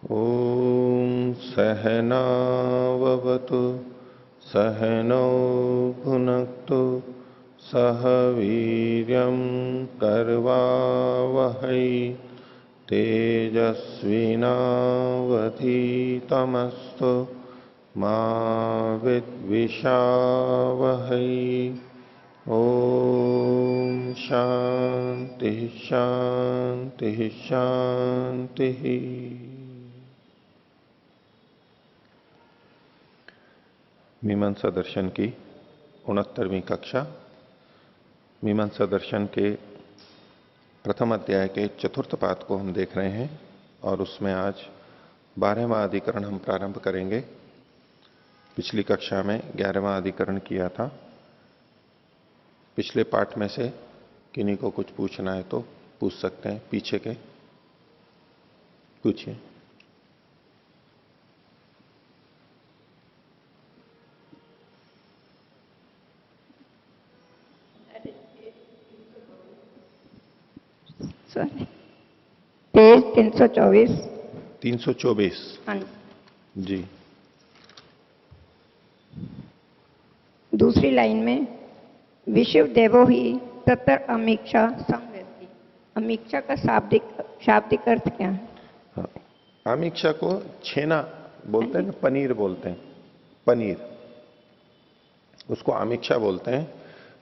ॐ सहनाववतु सहनौ भुनक्तु सह वीर्यं कर्वावहै तेजस्विनावधीतमस्तु मा विद्विषावहै। ओम शांति शांति शांति। मीमांसा दर्शन की 69वीं कक्षा मीमांसा दर्शन के प्रथम अध्याय के चतुर्थ पाद को हम देख रहे हैं और उसमें आज 12वां अधिकरण हम प्रारंभ करेंगे। पिछली कक्षा में 11वां अधिकरण किया था। पिछले पाठ में से किन्हीं को कुछ पूछना है तो पूछ सकते हैं। पीछे के पूछिए। पेज 324। 324 जी। दूसरी लाइन में विश्व देवो ही तत्र अमीक्षा संवेदी। अमीक्षा का शाब्दिक अर्थ क्या है? हाँ, अमीक्षा को छेना बोलते हैं, पनीर बोलते हैं। पनीर उसको अमीक्षा बोलते हैं।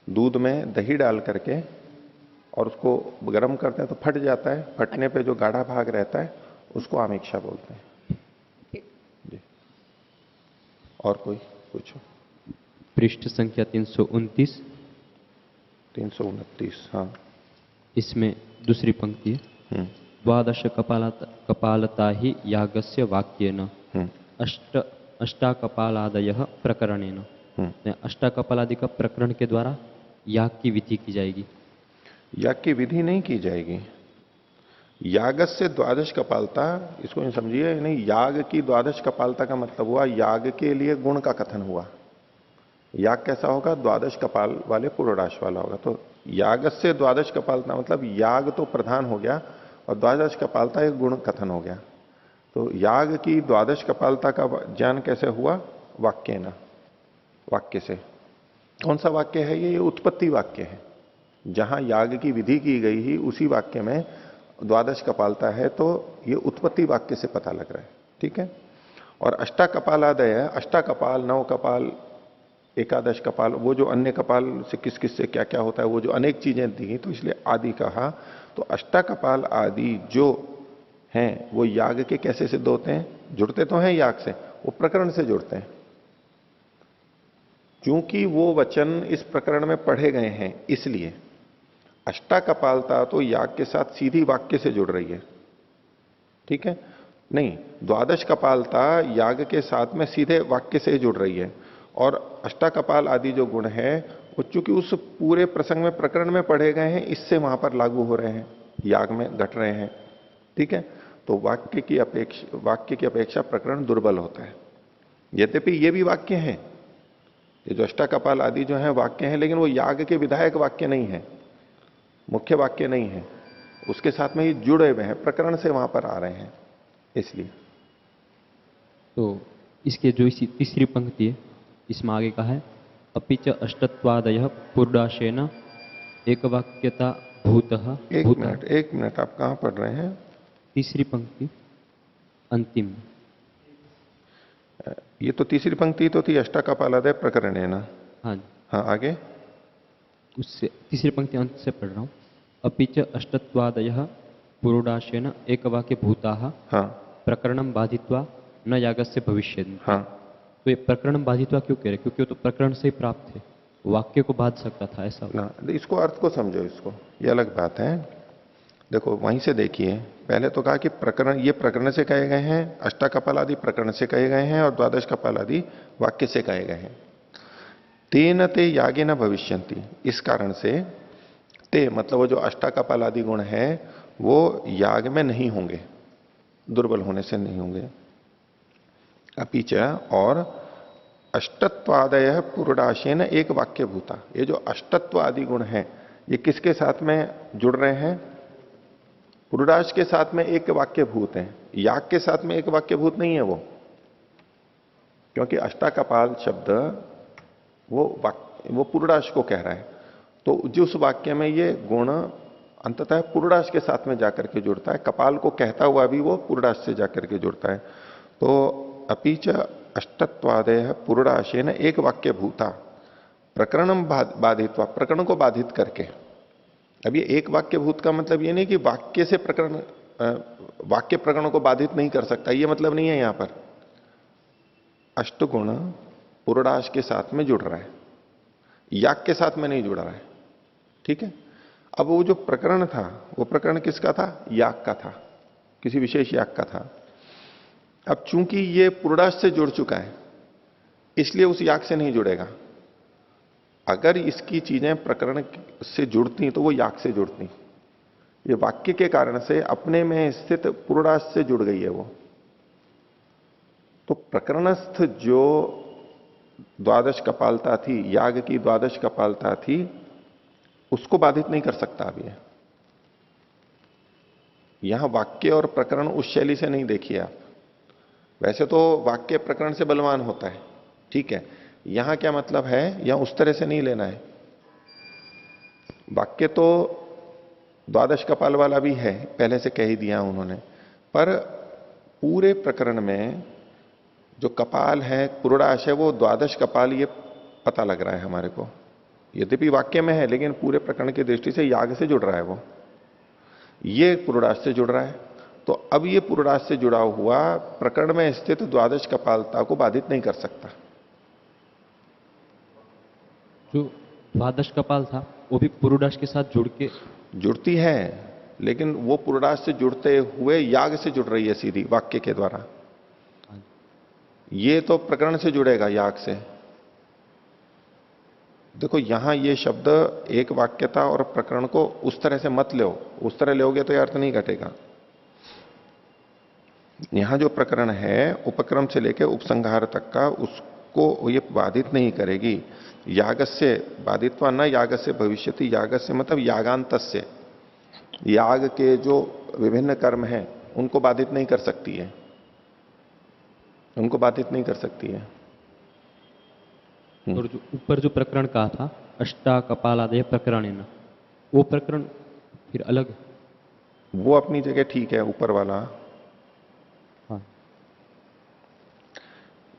दूध में दही डाल करके और उसको गर्म करते हैं तो फट जाता है। फटने पे जो गाढ़ा भाग रहता है उसको अमीक्षा बोलते हैं जी। और कोई पूछो। पृष्ठ संख्या 329। 329 हाँ। इसमें दूसरी पंक्ति है। द्वादश कपालता ही यागस्य वाक्येन अष्टाकपालादयः प्रकरणेन। अष्टाकपालादि का प्रकरण के द्वारा याग की विधि की जाएगी। याग की विधि नहीं की जाएगी। यागस्य द्वादश कपालता, इसको नहीं समझिए। नहीं, याग की द्वादश कपालता का मतलब हुआ याग के लिए गुण का कथन हुआ। याग कैसा होगा? द्वादश कपाल वाले पूर्वराश वाला होगा। तो यागस्य द्वादश कपालता मतलब याग तो प्रधान हो गया और द्वादश कपालता एक गुण कथन हो गया। तो याग की द्वादश कपालता का ज्ञान कैसे हुआ? वाक्य न, वाक्य से। कौन सा वाक्य है ये? उत्पत्ति वाक्य है। जहां याग की विधि की गई ही उसी वाक्य में द्वादश कपालता है, तो ये उत्पत्ति वाक्य से पता लग रहा है। ठीक है। और अष्टाकपालादय, अष्टाकपाल, नव कपाल, एकादश कपाल, वो जो अन्य कपाल से किस किस से क्या क्या होता है, वो जो अनेक चीजें दी, तो इसलिए आदि कहा। तो अष्टाकपाल आदि जो हैं वो याग के कैसे सिद्ध होते हैं? जुड़ते तो हैं याग से, वो प्रकरण से जुड़ते हैं। क्योंकि वो वचन इस प्रकरण में पढ़े गए हैं, इसलिए अष्टाकपालता तो याग के साथ सीधी वाक्य से जुड़ रही है। ठीक है। नहीं, द्वादश कपालता याग के साथ में सीधे वाक्य से जुड़ रही है। और अष्टाकपाल आदि जो गुण है वो चूंकि उस पूरे प्रसंग में प्रकरण में पढ़े गए हैं, इससे वहां पर लागू हो रहे हैं, याग में घट रहे हैं। ठीक है। तो वाक्य की अपेक्षा प्रकरण दुर्बल होता है। यद्यपि ये भी वाक्य है, ये जो अष्टाकपाल आदि जो है वाक्य है, लेकिन वो याग के विधायक वाक्य नहीं है, मुख्य वाक्य नहीं है। उसके साथ में ये जुड़े हुए हैं, प्रकरण से वहां पर आ रहे हैं, इसलिए। तो इसके जो इसी तीसरी पंक्ति है, इसमें आगे कहा है अपिच अष्टत्वादय पूर्णाशेन एक वाक्यता भूतः। एक मिनट, आप कहां पढ़ रहे हैं? तीसरी पंक्ति अंतिम। ये तो तीसरी पंक्ति तो थी अष्टाकपालादय प्रकरण है ना। हाँ हाँ, आगे उससे तीसरी पंक्ति अंत से पढ़ रहा हूं। अपिच अष्टत्वादय पूर्णाशेन एक वाक्य भूता। हाँ प्रकरणम बाधित्वा न यागस्य भविष्यति। हाँ। तो ये प्रकरण बाधित्वा क्यों कह रहे? क्योंकि वो तो प्रकरण से ही प्राप्त है, वाक्य को बाध सकता था, ऐसा ना, इसको अर्थ को समझो, इसको, ये अलग बात है। देखो वहीं से देखिए, पहले तो कहा कि प्रकरण, ये प्रकरण से कहे गए हैं, अष्टाकपाल आदि प्रकरण से कहे गए हैं और द्वादश कपाल आदि वाक्य से कहे गए हैं। तेन ते यागे न भविष्यंति, इस कारण से ते मतलब वो जो अष्टाकपाल आदि गुण है वो याग में नहीं होंगे, दुर्बल होने से नहीं होंगे। अपिच, और अष्टत्वादय पूर्णाशेन एक वाक्य भूता, ये जो अष्टत्व आदि गुण हैं ये किसके साथ में जुड़ रहे हैं? पुरुडाश के साथ में एक वाक्य भूत है, याग के साथ में एक वाक्य भूत नहीं है वो, क्योंकि अष्टाकपाल शब्द वो पुरुडाश को कह रहा है। तो जिस वाक्य में ये गुण अंततः पुरुडाश के साथ में जाकर के जुड़ता है, कपाल को कहता हुआ भी वो पुरुडाश से जाकर के जुड़ता है। तो अपीच अष्टत्वादय पुरुडाशेन एक वाक्य भूता प्रकरणम बाधित्वा, प्रकरण को बाधित करके। अब ये एक वाक्य भूत का मतलब ये नहीं कि वाक्य से प्रकरण वाक्य प्रकरण को बाधित नहीं कर सकता, ये मतलब नहीं है यहां पर। अष्टगुण पुरुडाश के साथ में जुड़ रहा है, याग के साथ में नहीं जुड़ रहा है। ठीक है। अब वो जो प्रकरण था, वो प्रकरण किसका था? याग का था, किसी विशेष याग का था। अब चूंकि ये पुरुडाश से जुड़ चुका है, इसलिए उस याग से नहीं जुड़ेगा। अगर इसकी चीजें प्रकरण से जुड़ती तो वो याग से जुड़ती। ये वाक्य के कारण से अपने में स्थित पुरुडाश से जुड़ गई है वो। तो प्रकरणस्थ जो द्वादश कपालता थी, याग की द्वादश कपालता थी, उसको बाधित नहीं कर सकता अब ये। यहां वाक्य और प्रकरण उस शैली से नहीं देखिए आप। वैसे तो वाक्य प्रकरण से बलवान होता है, ठीक है। यहां क्या मतलब है, यहां उस तरह से नहीं लेना है। वाक्य तो द्वादश कपाल वाला भी है, पहले से कह ही दिया उन्होंने, पर पूरे प्रकरण में जो कपाल है, पुरुडाश है, वो द्वादश कपाल ये पता लग रहा है हमारे को। यद्यपि वाक्य में है, लेकिन पूरे प्रकरण की दृष्टि से याग से जुड़ रहा है वो, ये पुरुडाश से जुड़ रहा है। तो अब ये पुरुडाश से जुड़ा हुआ प्रकरण में स्थित द्वादश कपालता को बाधित नहीं कर सकता। जो द्वादश कपाल था वो भी पुरुडाश के साथ जुड़ के जुड़ती है, लेकिन वो पुरुडाश से जुड़ते हुए याग से जुड़ रही है सीधी वाक्य के द्वारा। ये तो प्रकरण से जुड़ेगा याग से। देखो यहां ये शब्द एक वाक्यता और प्रकरण को उस तरह से मत लो, उस तरह लोगे तो ये अर्थ नहीं घटेगा। यहां जो प्रकरण है उपक्रम से लेकर उपसंहार तक का, उसको ये बाधित नहीं करेगी। यागस्य बाधित्वा न यागस्य भविष्यति, यागस्य मतलब यागांतस्य, याग के जो विभिन्न कर्म हैं उनको बाधित नहीं कर सकती है, उनको बाधित नहीं कर सकती है। और जो ऊपर जो प्रकरण कहा था अष्टा कपालादय प्रकरण, वो प्रकरण फिर अलग। वो अपनी जगह ठीक है, ऊपर वाला। हाँ।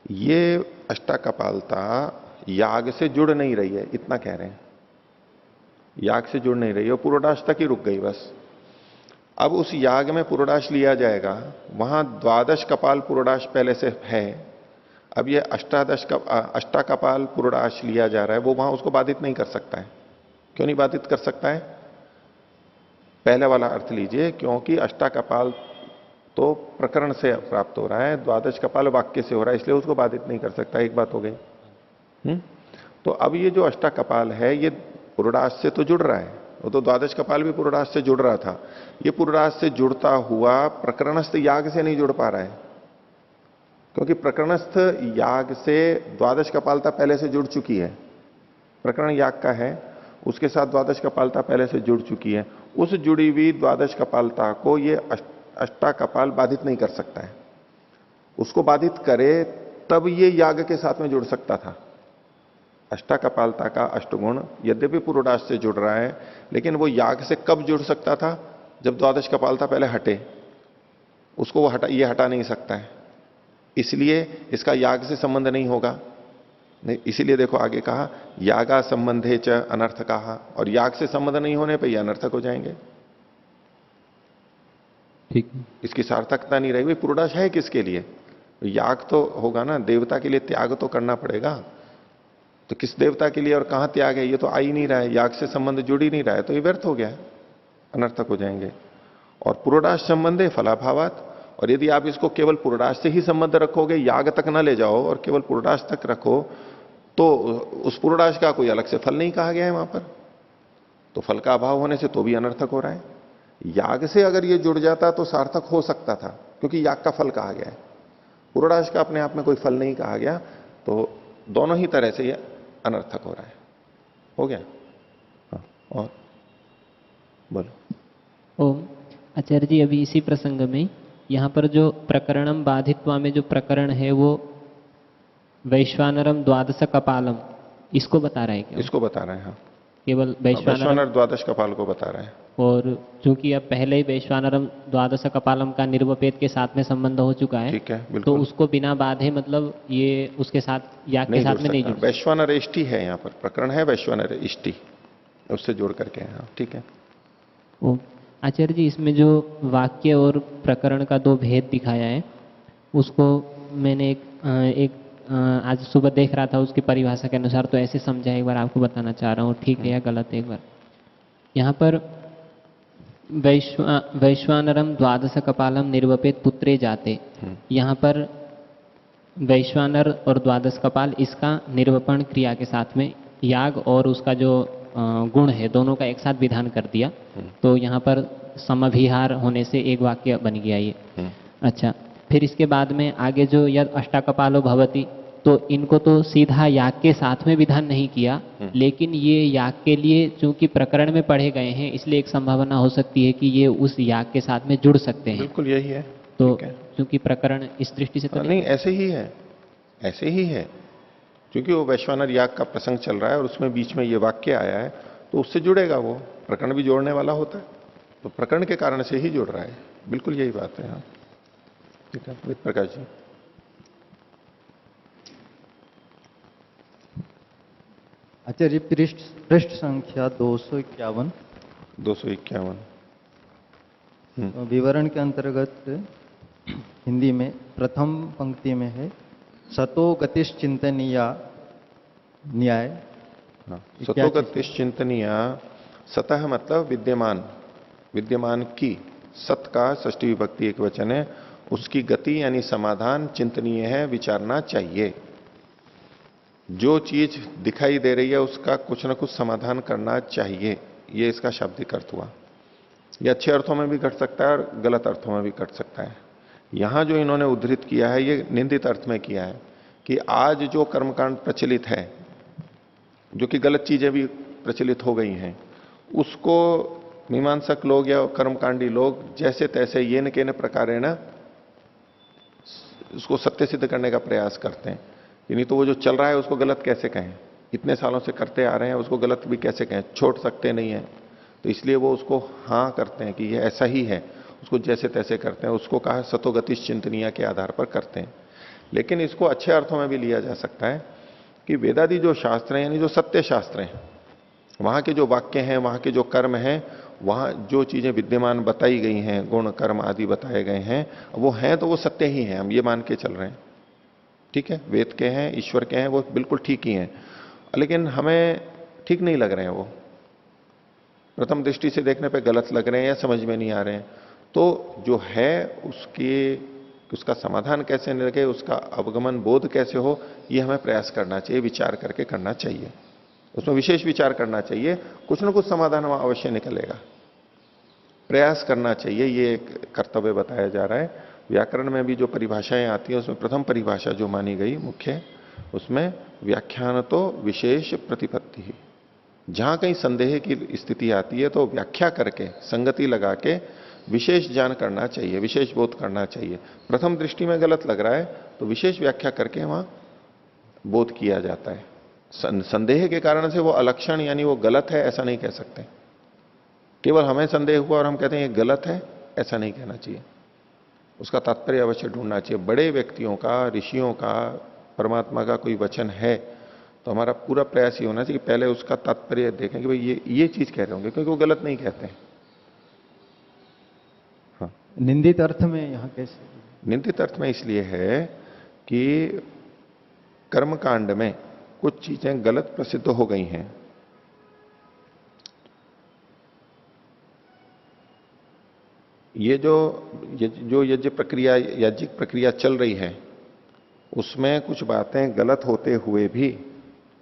ये अष्टा कपालता याग से जुड़ नहीं रही है, इतना कह रहे हैं। याग से जुड़ नहीं रही है, पुरोडाश तक ही रुक गई बस। अब उस याग में पुरोडाश लिया जाएगा, वहां द्वादश कपाल पुरोडाश पहले से है। अब ये अष्टा कपाल पुरोडाश लिया जा रहा है, वो वहां उसको बाधित नहीं कर सकता है। क्यों नहीं बाधित कर सकता है? पहले वाला अर्थ लीजिए, क्योंकि अष्टा कपाल तो प्रकरण से प्राप्त हो रहा है, द्वादश कपाल वाक्य से हो रहा है, इसलिए उसको बाधित नहीं कर सकता। एक बात हो गई। तो अब ये जो अष्टा कपाल है, ये पुरोडाश से तो जुड़ रहा है, वो तो द्वादश कपाल भी पुरोडाश से जुड़ रहा था। ये पुरोडाश से जुड़ता हुआ प्रकरणस्थ याग से नहीं जुड़ पा रहा है, क्योंकि प्रकरणस्थ याग से द्वादश कपालता पहले से जुड़ चुकी है। प्रकरण याग का है, उसके साथ द्वादश कपालता पहले से जुड़ चुकी है। उस जुड़ी हुई द्वादश कपालता को ये अष्टा कपाल बाधित नहीं कर सकता है। उसको बाधित करे तब ये याग के साथ में जुड़ सकता था। अष्टा कपालता का अष्टगुण यद्यपि पुरोडाश से जुड़ रहा है, लेकिन वो याग से कब जुड़ सकता था? जब द्वादश कपालता पहले हटे, उसको वो ये हटा नहीं सकता है, इसलिए इसका याग से संबंध नहीं होगा। नहीं, इसीलिए देखो आगे कहा यागा संबंधे च अनर्थ कहा, और याग से संबंध नहीं होने पर यह अनर्थक हो जाएंगे। ठीक, इसकी सार्थकता नहीं रहेगी। पुरोडाश है किसके लिए? याग तो होगा ना, देवता के लिए त्याग तो करना पड़ेगा। तो किस देवता के लिए और कहां त्याग है, ये तो आ ही नहीं रहा है, याग से संबंध जुड़ ही नहीं रहा है, तो ये व्यर्थ हो गया है, अनर्थक हो जाएंगे। और पुरोडाश संबंध है फलाभावात, और यदि आप इसको केवल पुरोडाश से ही संबंध रखोगे, याग तक ना ले जाओ और केवल पुरोडाश तक रखो, तो उस पुरोडाश का कोई अलग से फल नहीं कहा गया है वहां पर, तो फल का अभाव होने से तो भी अनर्थक हो रहा है। याग से अगर ये जुड़ जाता तो सार्थक हो सकता था, क्योंकि याग का फल कहा गया है, पुरोडाश का अपने आप में कोई फल नहीं कहा गया, तो दोनों ही तरह से यह अनर्थक हो रहा है। हो गया? हाँ, और बोलो। ओम आचार्य जी अभी इसी प्रसंग में यहाँ पर जो प्रकरणम बाधित्वा में जो प्रकरण है वो वैश्वानरम द्वादश कपालम इसको बता रहा है क्या? इसको बता रहे हैं, हाँ। केवल वैश्वानरम, वैश्वानर द्वादश कपाल को बता रहे हैं। और चूंकि अब पहले ही वैश्वानरम द्वादश कपालम का निर्वपेद के साथ में संबंध हो चुका है, ठीक है, तो बिल्कुल। उसको बिना बाधे मतलब ये उसके साथ याग के साथ में नहीं जुड़ सकता। वैश्वानर इष्टि है, यहाँ पर प्रकरण है वैश्वानर इष्टि, उससे जोड़ करके, हाँ ठीक है। ओ, आचार्य जी इसमें जो वाक्य और प्रकरण का दो भेद दिखाया है उसको मैंने एक आज सुबह देख रहा था, उसकी परिभाषा के अनुसार तो ऐसे समझा, एक बार आपको बताना चाह रहा हूँ, ठीक है या गलत है एक बार। यहाँ पर वैश्वानरम द्वादश कपालम निर्वपेत पुत्रे जाते, यहाँ पर वैश्वानर और द्वादश कपाल इसका निर्वपण क्रिया के साथ में याग और उसका जो गुण है दोनों का एक साथ विधान कर दिया, तो यहाँ पर समभिहार होने से एक वाक्य बन गया ये। अच्छा, फिर इसके बाद में आगे जो यद अष्टाकपालो भवति, तो इनको तो सीधा याग के साथ में विधान नहीं किया, लेकिन ये याग के लिए चूंकि प्रकरण में पढ़े गए हैं इसलिए एक संभावना हो सकती है कि ये उस याग के साथ में जुड़ सकते हैं। बिल्कुल यही है। तो चूंकि प्रकरण इस दृष्टि से तो नहीं, ऐसे ही है, ऐसे ही है, क्योंकि वो वैश्वानर याग का प्रसंग चल रहा है और उसमें बीच में ये वाक्य आया है तो उससे जुड़ेगा, वो प्रकरण भी जोड़ने वाला होता है, तो प्रकरण के कारण से ही जुड़ रहा है। बिल्कुल यही बात है, हाँ ठीक है। विद प्रकाश जी। आचार्य पृष्ठ संख्या 251। 251 विवरण के अंतर्गत हिंदी में प्रथम पंक्ति में है सतो गतिश्चिंतनीया न्याय। सतो गतिश्चिंतनीय, सतह मतलब विद्यमान, विद्यमान की, सत का षष्ठी विभक्ति एक वचन है, उसकी गति यानी समाधान चिंतनीय है, विचारना चाहिए। जो चीज दिखाई दे रही है उसका कुछ ना कुछ समाधान करना चाहिए, ये इसका शाब्दिक अर्थ हुआ। ये अच्छे अर्थों में भी घट सकता है और गलत अर्थों में भी घट सकता है। यहां जो इन्होंने उद्धृत किया है ये निंदित अर्थ में किया है कि आज जो कर्मकांड प्रचलित है, जो कि गलत चीजें भी प्रचलित हो गई हैं, उसको मीमांसक लोग या कर्मकांडी लोग जैसे तैसे ये न के न प्रकारेण उसको सत्य सिद्ध करने का प्रयास करते हैं। नहीं तो वो जो चल रहा है उसको गलत कैसे कहें, इतने सालों से करते आ रहे हैं उसको गलत भी कैसे कहें, छोड़ सकते नहीं है, तो इसलिए वो उसको हाँ करते हैं कि ये ऐसा ही है, उसको जैसे तैसे करते हैं। उसको कहा सतोगतिश चिंतनीय के आधार पर करते हैं। लेकिन इसको अच्छे अर्थों में भी लिया जा सकता है कि वेदादि जो शास्त्र हैं, यानी जो सत्य शास्त्र हैं, वहां के जो वाक्य हैं, वहां के जो कर्म हैं, वहां जो चीजें विद्यमान बताई गई हैं, गुण कर्म आदि बताए गए हैं, वो हैं तो वो सत्य ही हैं, हम ये मान के चल रहे हैं, ठीक है। वेद के हैं, ईश्वर के हैं, वो बिल्कुल ठीक ही हैं, लेकिन हमें ठीक नहीं लग रहे हैं, वो प्रथम दृष्टि से देखने पे गलत लग रहे हैं या समझ में नहीं आ रहे हैं। तो जो है उसका समाधान कैसे लगे, उसका अवगमन बोध कैसे हो, ये हमें प्रयास करना चाहिए, विचार करके करना चाहिए, उसमें विशेष विचार करना चाहिए। कुछ ना कुछ समाधान वहां अवश्य निकलेगा, प्रयास करना चाहिए, ये एक कर्तव्य बताया जा रहा है। व्याकरण में भी जो परिभाषाएं आती हैं उसमें प्रथम परिभाषा जो मानी गई मुख्य, उसमें व्याख्यान तो विशेष प्रतिपत्ति ही, जहां कहीं संदेह की स्थिति आती है तो व्याख्या करके संगति लगा के विशेष ज्ञान करना चाहिए, विशेष बोध करना चाहिए। प्रथम दृष्टि में गलत लग रहा है तो विशेष व्याख्या करके वहां बोध किया जाता है। संदेह के कारण से वो अलक्षण यानी वो गलत है ऐसा नहीं कह सकते। केवल हमें संदेह हुआ और हम कहते हैं ये गलत है, ऐसा नहीं कहना चाहिए, उसका तात्पर्य अवश्य ढूंढना चाहिए। बड़े व्यक्तियों का, ऋषियों का, परमात्मा का कोई वचन है तो हमारा पूरा प्रयास ये होना चाहिए कि पहले उसका तात्पर्य देखें कि भाई ये चीज कह रहे होंगे, क्योंकि वो गलत नहीं कहते हैं। हाँ, निंदित अर्थ में यहां कैसे? निंदित अर्थ में इसलिए है कि कर्मकांड में कुछ चीजें गलत प्रसिद्ध हो गई हैं। ये जो यज्ञ प्रक्रिया, याज्ञिक प्रक्रिया चल रही है, उसमें कुछ बातें गलत होते हुए भी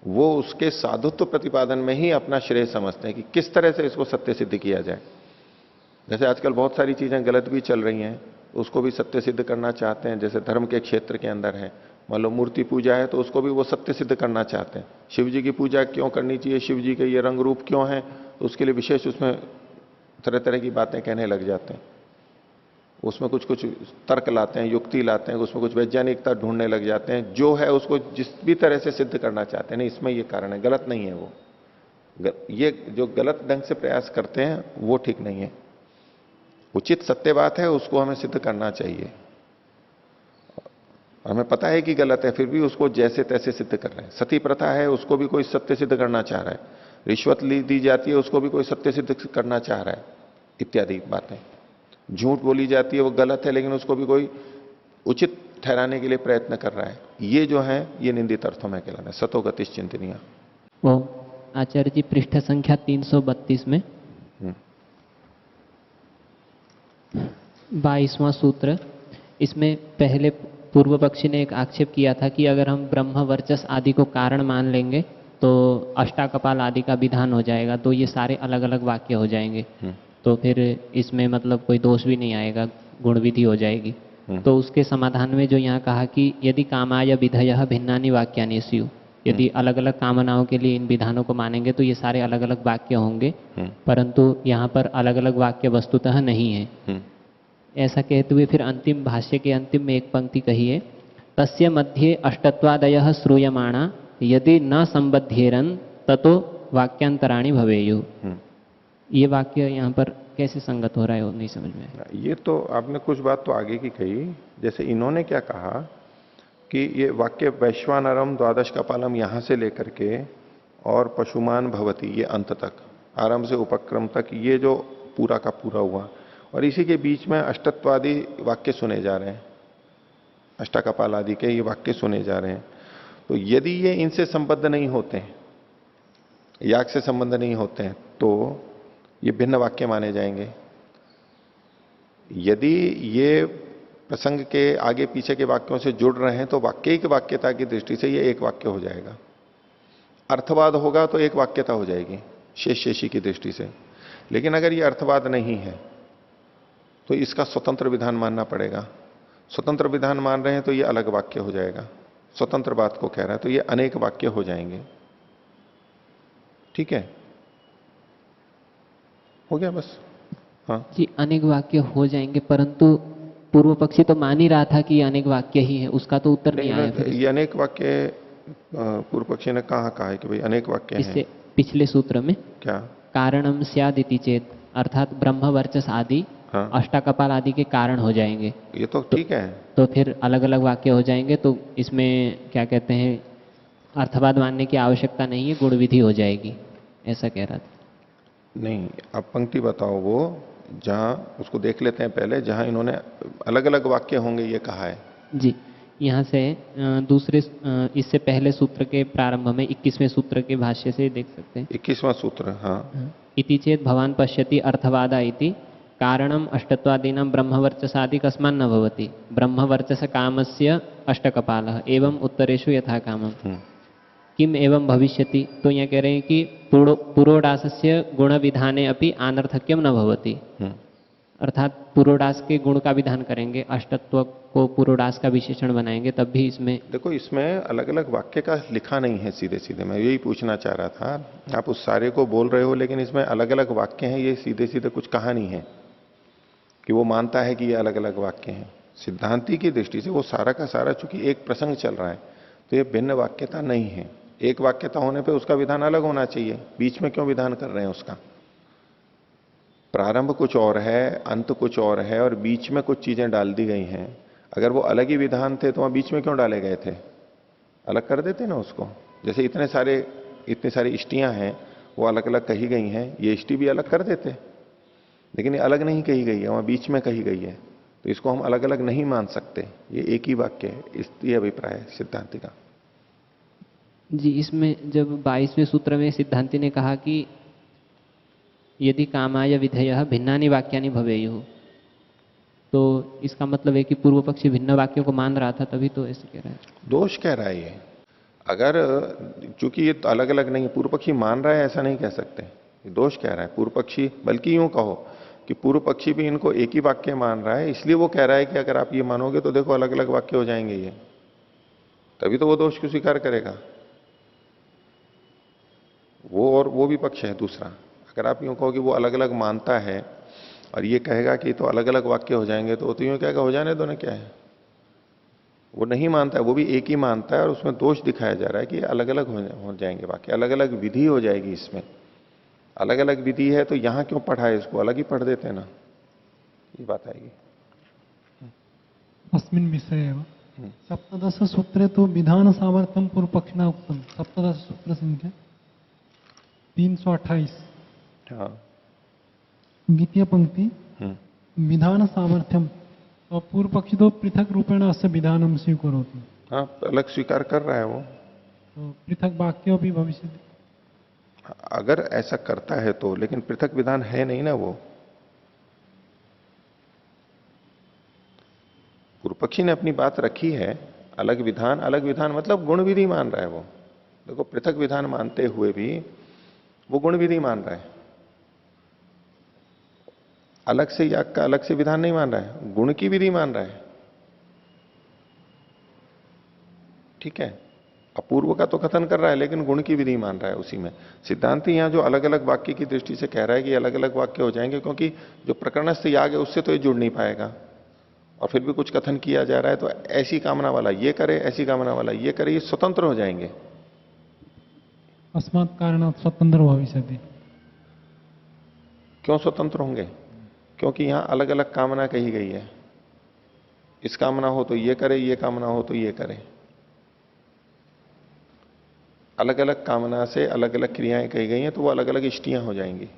वो उसके साधुत्व प्रतिपादन में ही अपना श्रेय समझते हैं कि किस तरह से इसको सत्य सिद्ध किया जाए। जैसे आजकल बहुत सारी चीजें गलत भी चल रही हैं, उसको भी सत्य सिद्ध करना चाहते हैं। जैसे धर्म के क्षेत्र के अंदर है, मान लो मूर्ति पूजा है तो उसको भी वो सत्य सिद्ध करना चाहते हैं। शिव जी की पूजा क्यों करनी चाहिए, शिव जी के ये रंग रूप क्यों है, तो उसके लिए विशेष उसमें तरह तरह की बातें कहने लग जाते हैं। उसमें कुछ कुछ तर्क लाते हैं, युक्ति लाते हैं, उसमें कुछ वैज्ञानिकता ढूंढने लग जाते हैं, जो है उसको जिस भी तरह से सिद्ध करना चाहते हैं। नहीं, इसमें ये कारण है, गलत नहीं है वो। ये जो गलत ढंग से प्रयास करते हैं वो ठीक नहीं है। उचित सत्य बात है, उसको हमें सिद्ध करना चाहिए। हमें पता है कि गलत है, फिर भी उसको जैसे तैसे सिद्ध कर रहे हैं। सती प्रथा है, उसको भी कोई सत्य सिद्ध करना चाह रहा है। रिश्वत दी जाती है, उसको भी कोई सत्य सिद्ध करना चाह रहा है, इत्यादि बातें। झूठ बोली जाती है, वो गलत है, लेकिन उसको भी कोई उचित ठहराने के लिए प्रयत्न कर रहा है। ये जो है ये निंदित अर्थों में कहलाता है, सतो गतिश चिंतनीय। वो आचार्य जी पृष्ठ संख्या 332 में 22वां सूत्र, इसमें पहले पूर्व पक्षी ने एक आक्षेप किया था कि अगर हम ब्रह्म वर्चस आदि को कारण मान लेंगे तो अष्टाकपाल आदि का विधान हो जाएगा, तो ये सारे अलग अलग वाक्य हो जाएंगे, तो फिर इसमें मतलब कोई दोष भी नहीं आएगा, गुण विधि हो जाएगी। तो उसके समाधान में जो यहाँ कहा कि यदि कामाय विधयः भिन्नानि वाक्यानि स्युः, यदि अलग अलग कामनाओं के लिए इन विधानों को मानेंगे तो ये सारे अलग अलग वाक्य होंगे, परंतु यहाँ पर अलग अलग वाक्य वस्तुतः नहीं है। ऐसा कहते हुए फिर अंतिम भाष्य के अंतिम में एक पंक्ति कही है, तस्य मध्ये अष्टत्वादयः श्रूयमाणा यदि न संबध्येरन ततो वाक्यांतराणि भवेयुः। ये वाक्य यहाँ पर कैसे संगत हो रहा है वो नहीं समझ में आया। ये तो आपने कुछ बात तो आगे की कही। जैसे इन्होंने क्या कहा कि ये वाक्य वैश्वानरम द्वादश कपालम यहां से लेकर के और पशुमान भवती ये अंत तक, आरंभ से उपक्रम तक, ये जो पूरा का पूरा हुआ, और इसी के बीच में अष्टत्वादि वाक्य सुने जा रहे हैं, अष्टाकपाल आदि के ये वाक्य सुने जा रहे हैं। तो यदि ये इनसे संबद्ध नहीं होते हैं, याग से संबंध नहीं होते हैं, तो ये भिन्न वाक्य माने जाएंगे। यदि ये प्रसंग के आगे पीछे के वाक्यों से जुड़ रहे हैं तो वाक्यिक वाक्यता की दृष्टि से ये एक वाक्य हो जाएगा। अर्थवाद होगा तो एक वाक्यता हो जाएगी शेष शेषी की दृष्टि से। लेकिन अगर ये अर्थवाद नहीं है तो इसका स्वतंत्र विधान मानना पड़ेगा। स्वतंत्र विधान मान रहे हैं तो ये अलग वाक्य हो जाएगा। स्वतंत्र बात को कह रहा है तो ये अनेक वाक्य हो जाएंगे। ठीक है, हो गया बस। हाँ जी, अनेक वाक्य हो जाएंगे, परंतु पूर्व पक्षी तो मान ही रहा था कि ये अनेक वाक्य ही है, उसका तो उत्तर नहीं आया। फिर ये अनेक वाक्य पूर्व पक्षी ने कहा है कि भाई अनेक वाक्य हैं। इससे पिछले सूत्र में क्या कारणम स्यादिति चेत, अर्थात ब्रह्म वर्चस आदि अष्टाकपाल आदि के कारण हो जाएंगे। ये तो ठीक है। तो फिर अलग अलग वाक्य हो जाएंगे, तो इसमें क्या कहते हैं, अर्थवाद मानने की आवश्यकता नहीं है, गुण विधि हो जाएगी, ऐसा कह रहा था। नहीं, आप पंक्ति बताओ वो जहां, उसको देख लेते हैं पहले, जहां इन्होंने अलग अलग वाक्य होंगे ये कहा है। जी, यहाँ से दूसरे इससे पहले सूत्र के प्रारंभ में 21वें सूत्र के भाष्य से देख सकते हैं। 21वां सूत्र। हाँ, इति चेत भवान पश्यति अर्थवादा इति कारणम अष्टत्वादीनां ब्रह्मवर्चसादि कस्मान् न भवति ब्रह्मवर्चस कामस्य अष्टकपालः एवं उत्तरेषु यथा कामम् किम एवं भविष्यति। तो यहाँ कह रहे हैं कि पुरोडासस्य गुण विधाने अपि अनर्थक्यम न भवति, अर्थात पुरोडास के गुण का विधान करेंगे, अष्टत्व को पुरोडास का विशेषण बनाएंगे, तब भी इसमें देखो इसमें अलग अलग वाक्य का लिखा नहीं है सीधे सीधे। मैं यही पूछना चाह रहा था, आप उस सारे को बोल रहे हो लेकिन इसमें अलग अलग वाक्य हैं, ये सीधे सीधे कुछ कहा नहीं है कि वो मानता है कि ये अलग अलग वाक्य हैं। सिद्धांति की दृष्टि से वो सारा का सारा चूंकि एक प्रसंग चल रहा है तो ये भिन्न वाक्यता नहीं है। एक वाक्यता होने पे उसका विधान अलग होना चाहिए, बीच में क्यों विधान कर रहे हैं उसका। प्रारंभ कुछ और है, अंत कुछ और है, और बीच में कुछ चीजें डाल दी गई हैं। अगर वो अलग ही विधान थे तो वहां बीच में क्यों डाले गए थे, अलग कर देते ना उसको। जैसे इतनी सारी इष्टियां हैं वो अलग अलग कही गई हैं, ये इष्टि भी अलग कर देते, लेकिन ये अलग नहीं कही गई है, वहां बीच में कही गई है, तो इसको हम अलग अलग नहीं मान सकते, ये एक ही वाक्य है। ये अभिप्राय है सिद्धांति का। जी, इसमें जब 22वें सूत्र में सिद्धांति ने कहा कि यदि कामाय विधेयः भिन्नानि वाक्यानि भवेयुः, तो इसका मतलब है कि पूर्व पक्षी भिन्न वाक्यों को मान रहा था, तभी तो ऐसे कह रहा है। दोष कह रहा है ये। अगर चूंकि ये तो अलग अलग नहीं है, पूर्व पक्षी मान रहा है ऐसा नहीं कह सकते, ये दोष कह रहा है पूर्व पक्षी। बल्कि यूं कहो कि पूर्व पक्षी भी इनको एक ही वाक्य मान रहा है, इसलिए वो कह रहा है कि अगर आप ये मानोगे तो देखो अलग अलग वाक्य हो जाएंगे ये, तभी तो वो दोष को स्वीकार करेगा वो। और वो भी पक्ष है दूसरा। अगर आप यूं कहो कि वो अलग अलग मानता है और ये कहेगा कि तो अलग अलग वाक्य हो जाएंगे, तो यूं कहेगा हो जाने दो ना, क्या है। वो नहीं मानता है, वो भी एक ही मानता है और उसमें दोष दिखाया जा रहा है कि अलग अलग हो जाएंगे वाक्य, अलग अलग विधि हो जाएगी इसमें। अलग अलग विधि है तो यहां क्यों पढ़ा है, इसको अलग ही पढ़ देते हैं ना, ये बात आएगी। अस्मिन् विषये एव सप्तदश सूत्रे तो विधान सामर्थ्यम पूर्व पक्षिणा उत्तम। सप्तदश सूत्र संख्या 328 हाँ। द्वितीय पंक्ति विधान सामर्थ्यम, तो पूर्व पक्षी तो पृथक रूपेण अस्य विधानम स्वीकरोति। हाँ, अलग स्वीकार कर रहा है वो। तो पृथक वाक्य भी भविष्य, अगर ऐसा करता है तो, लेकिन पृथक विधान है नहीं ना वो। पूर्व पक्षी ने अपनी बात रखी है, अलग विधान मतलब गुण विधि मान रहा है वो। देखो, पृथक विधान मानते हुए भी वो गुण विधि मान रहा है, अलग से याग का अलग से विधान नहीं मान रहा है, गुण की विधि मान रहा है। ठीक है, अपूर्व का तो कथन कर रहा है लेकिन गुण की विधि मान रहा है उसी में। सिद्धांति यहां जो अलग अलग वाक्य की दृष्टि से कह रहा है कि अलग अलग वाक्य हो जाएंगे, क्योंकि जो प्रकरणस्थ याग है उससे तो ये जुड़ नहीं पाएगा, और फिर भी कुछ कथन किया जा रहा है, तो ऐसी कामना वाला ये करे, ऐसी कामना वाला ये करे, ये स्वतंत्र हो जाएंगे। अस्मात् कारणात् स्वतंत्र भविष्यति। क्यों स्वतंत्र होंगे? क्योंकि यहां अलग अलग कामना कही गई है। इस कामना हो तो ये करे, ये कामना हो तो ये करे। अलग अलग कामना से अलग अलग क्रियाएं कही गई हैं, तो वो अलग अलग इष्टियां हो जाएंगी,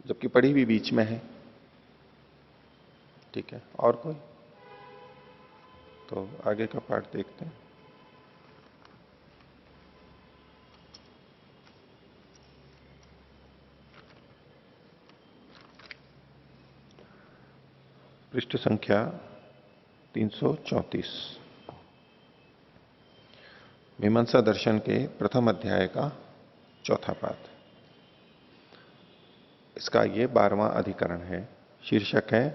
जबकि पढ़ी भी बीच में है। ठीक है, और कोई? तो आगे का पाठ देखते हैं। पृष्ठ संख्या 334, मीमांसा दर्शन के प्रथम अध्याय का चौथा पाठ। इसका ये 12वां अधिकरण है। शीर्षक है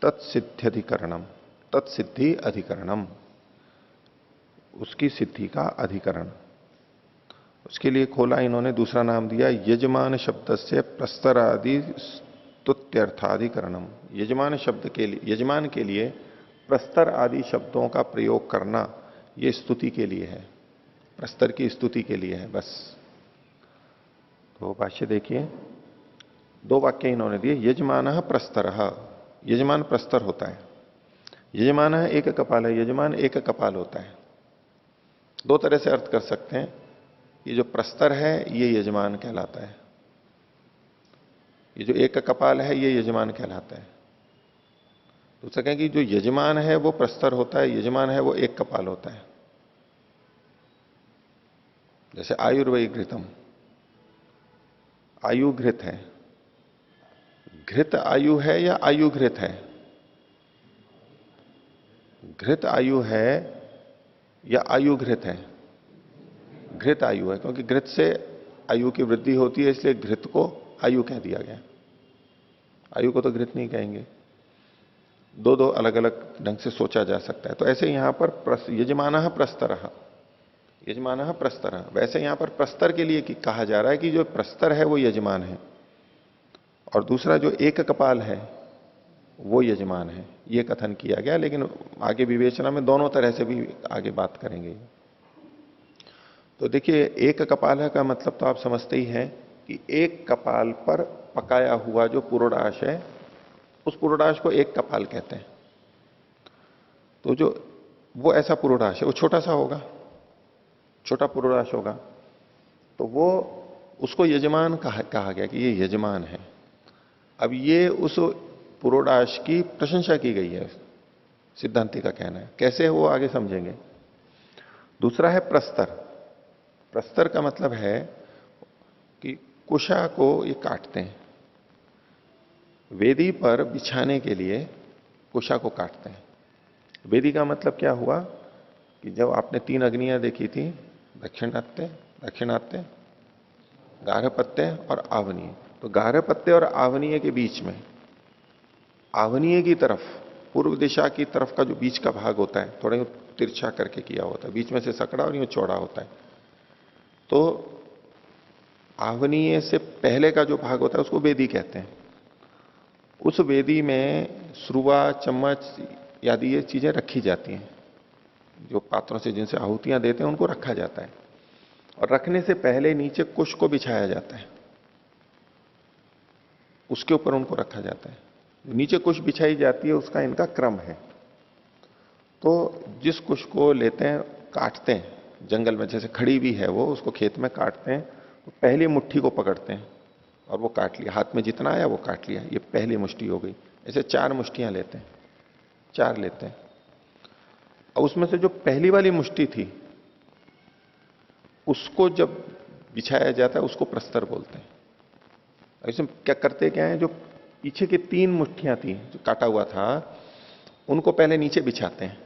तत्सिद्ध्यधिकरणम, तत्सिद्धि अधिकरणम, उसकी सिद्धि का अधिकरण। उसके लिए खोला इन्होंने, दूसरा नाम दिया यजमान शब्द से प्रस्तरादि स्तुत्यर्थाधिकरणम। यजमान शब्द के लिए, यजमान के लिए प्रस्तर आदि शब्दों का प्रयोग करना, ये स्तुति के लिए है, प्रस्तर की स्तुति के लिए है बस। तो भाष्य देखिए, 2 वाक्य इन्होंने दिए। यजमान प्रस्तर, यजमान प्रस्तर होता है। यजमान एक कपाल है, यजमान एक कपाल होता है। 2 तरह से अर्थ कर सकते हैं। ये जो प्रस्तर है ये यजमान कहलाता है, ये जो एक कपाल है ये यजमान कहलाता है। दूसरा कहें कि जो यजमान है वो प्रस्तर होता है, यजमान है वो एक कपाल होता है। जैसे आयुर्वय घृतम, आयु घृत है। घृत आयु है या आयु घृत है? घृत आयु है या आयु घृत है? घृत आयु है, क्योंकि घृत से आयु की वृद्धि होती है, इसलिए घृत को आयु कह दिया गया। आयु को तो घृत नहीं कहेंगे। 2 अलग अलग ढंग से सोचा जा सकता है। तो ऐसे यहां पर यजमान प्रस्तर, यजमान प्रस्तर, वैसे यहां पर प्रस्तर के लिए कहा जा रहा है कि जो प्रस्तर है वो यजमान है, और दूसरा जो एक कपाल है वो यजमान है, ये कथन किया गया। लेकिन आगे विवेचना में दोनों तरह से भी आगे बात करेंगे। तो देखिए, एक कपाल है का मतलब तो आप समझते ही हैं कि एक कपाल पर पकाया हुआ जो पुरोडाश है, उस पुरोडाश को एक कपाल कहते हैं। तो जो वो ऐसा पुरोडाश है वो छोटा सा होगा, छोटा पुरोडाश होगा, तो वो उसको यजमान कहा गया कि ये यजमान है। अब ये उस पुरोडाश की प्रशंसा की गई है, सिद्धांति का कहना है। कैसे है वो आगे समझेंगे। दूसरा है प्रस्तर। प्रस्तर का मतलब है कि कुशा को ये काटते हैं, वेदी पर बिछाने के लिए कुशा को काटते हैं। वेदी का मतलब क्या हुआ कि जब आपने 3 अग्नियां देखी थी, दक्षिणात्य, गार्हपत्य और आवनीय, तो गार्हपत्य और आवनीय के बीच में, आवनीय की तरफ, पूर्व दिशा की तरफ का जो बीच का भाग होता है, थोड़ा यूं तिरछा करके किया होता है, बीच में से सकड़ा और यूं चौड़ा होता है। तो आवनीय से पहले का जो भाग होता है उसको वेदी कहते हैं। उस वेदी में श्रुवा, चम्मच आदि ये चीजें रखी जाती हैं। जो पात्रों से जिनसे आहुतियां देते हैं उनको रखा जाता है, और रखने से पहले नीचे कुश को बिछाया जाता है, उसके ऊपर उनको रखा जाता है। नीचे कुश बिछाई जाती है उसका इनका क्रम है। तो जिस कुश को लेते हैं, काटते हैं जंगल में, जैसे खड़ी भी है वो, उसको खेत में काटते हैं, तो पहली मुट्ठी को पकड़ते हैं और वो काट लिया, हाथ में जितना आया वो काट लिया, ये पहली मुट्ठी हो गई। ऐसे 4 मुट्ठियां लेते हैं, 4 लेते हैं। और उसमें से जो पहली वाली मुट्ठी थी उसको जब बिछाया जाता है उसको प्रस्तर बोलते हैं। इसमें क्या करते क्या है, जो पीछे की 3 मुट्ठियां थी जो काटा हुआ था उनको पहले नीचे बिछाते हैं।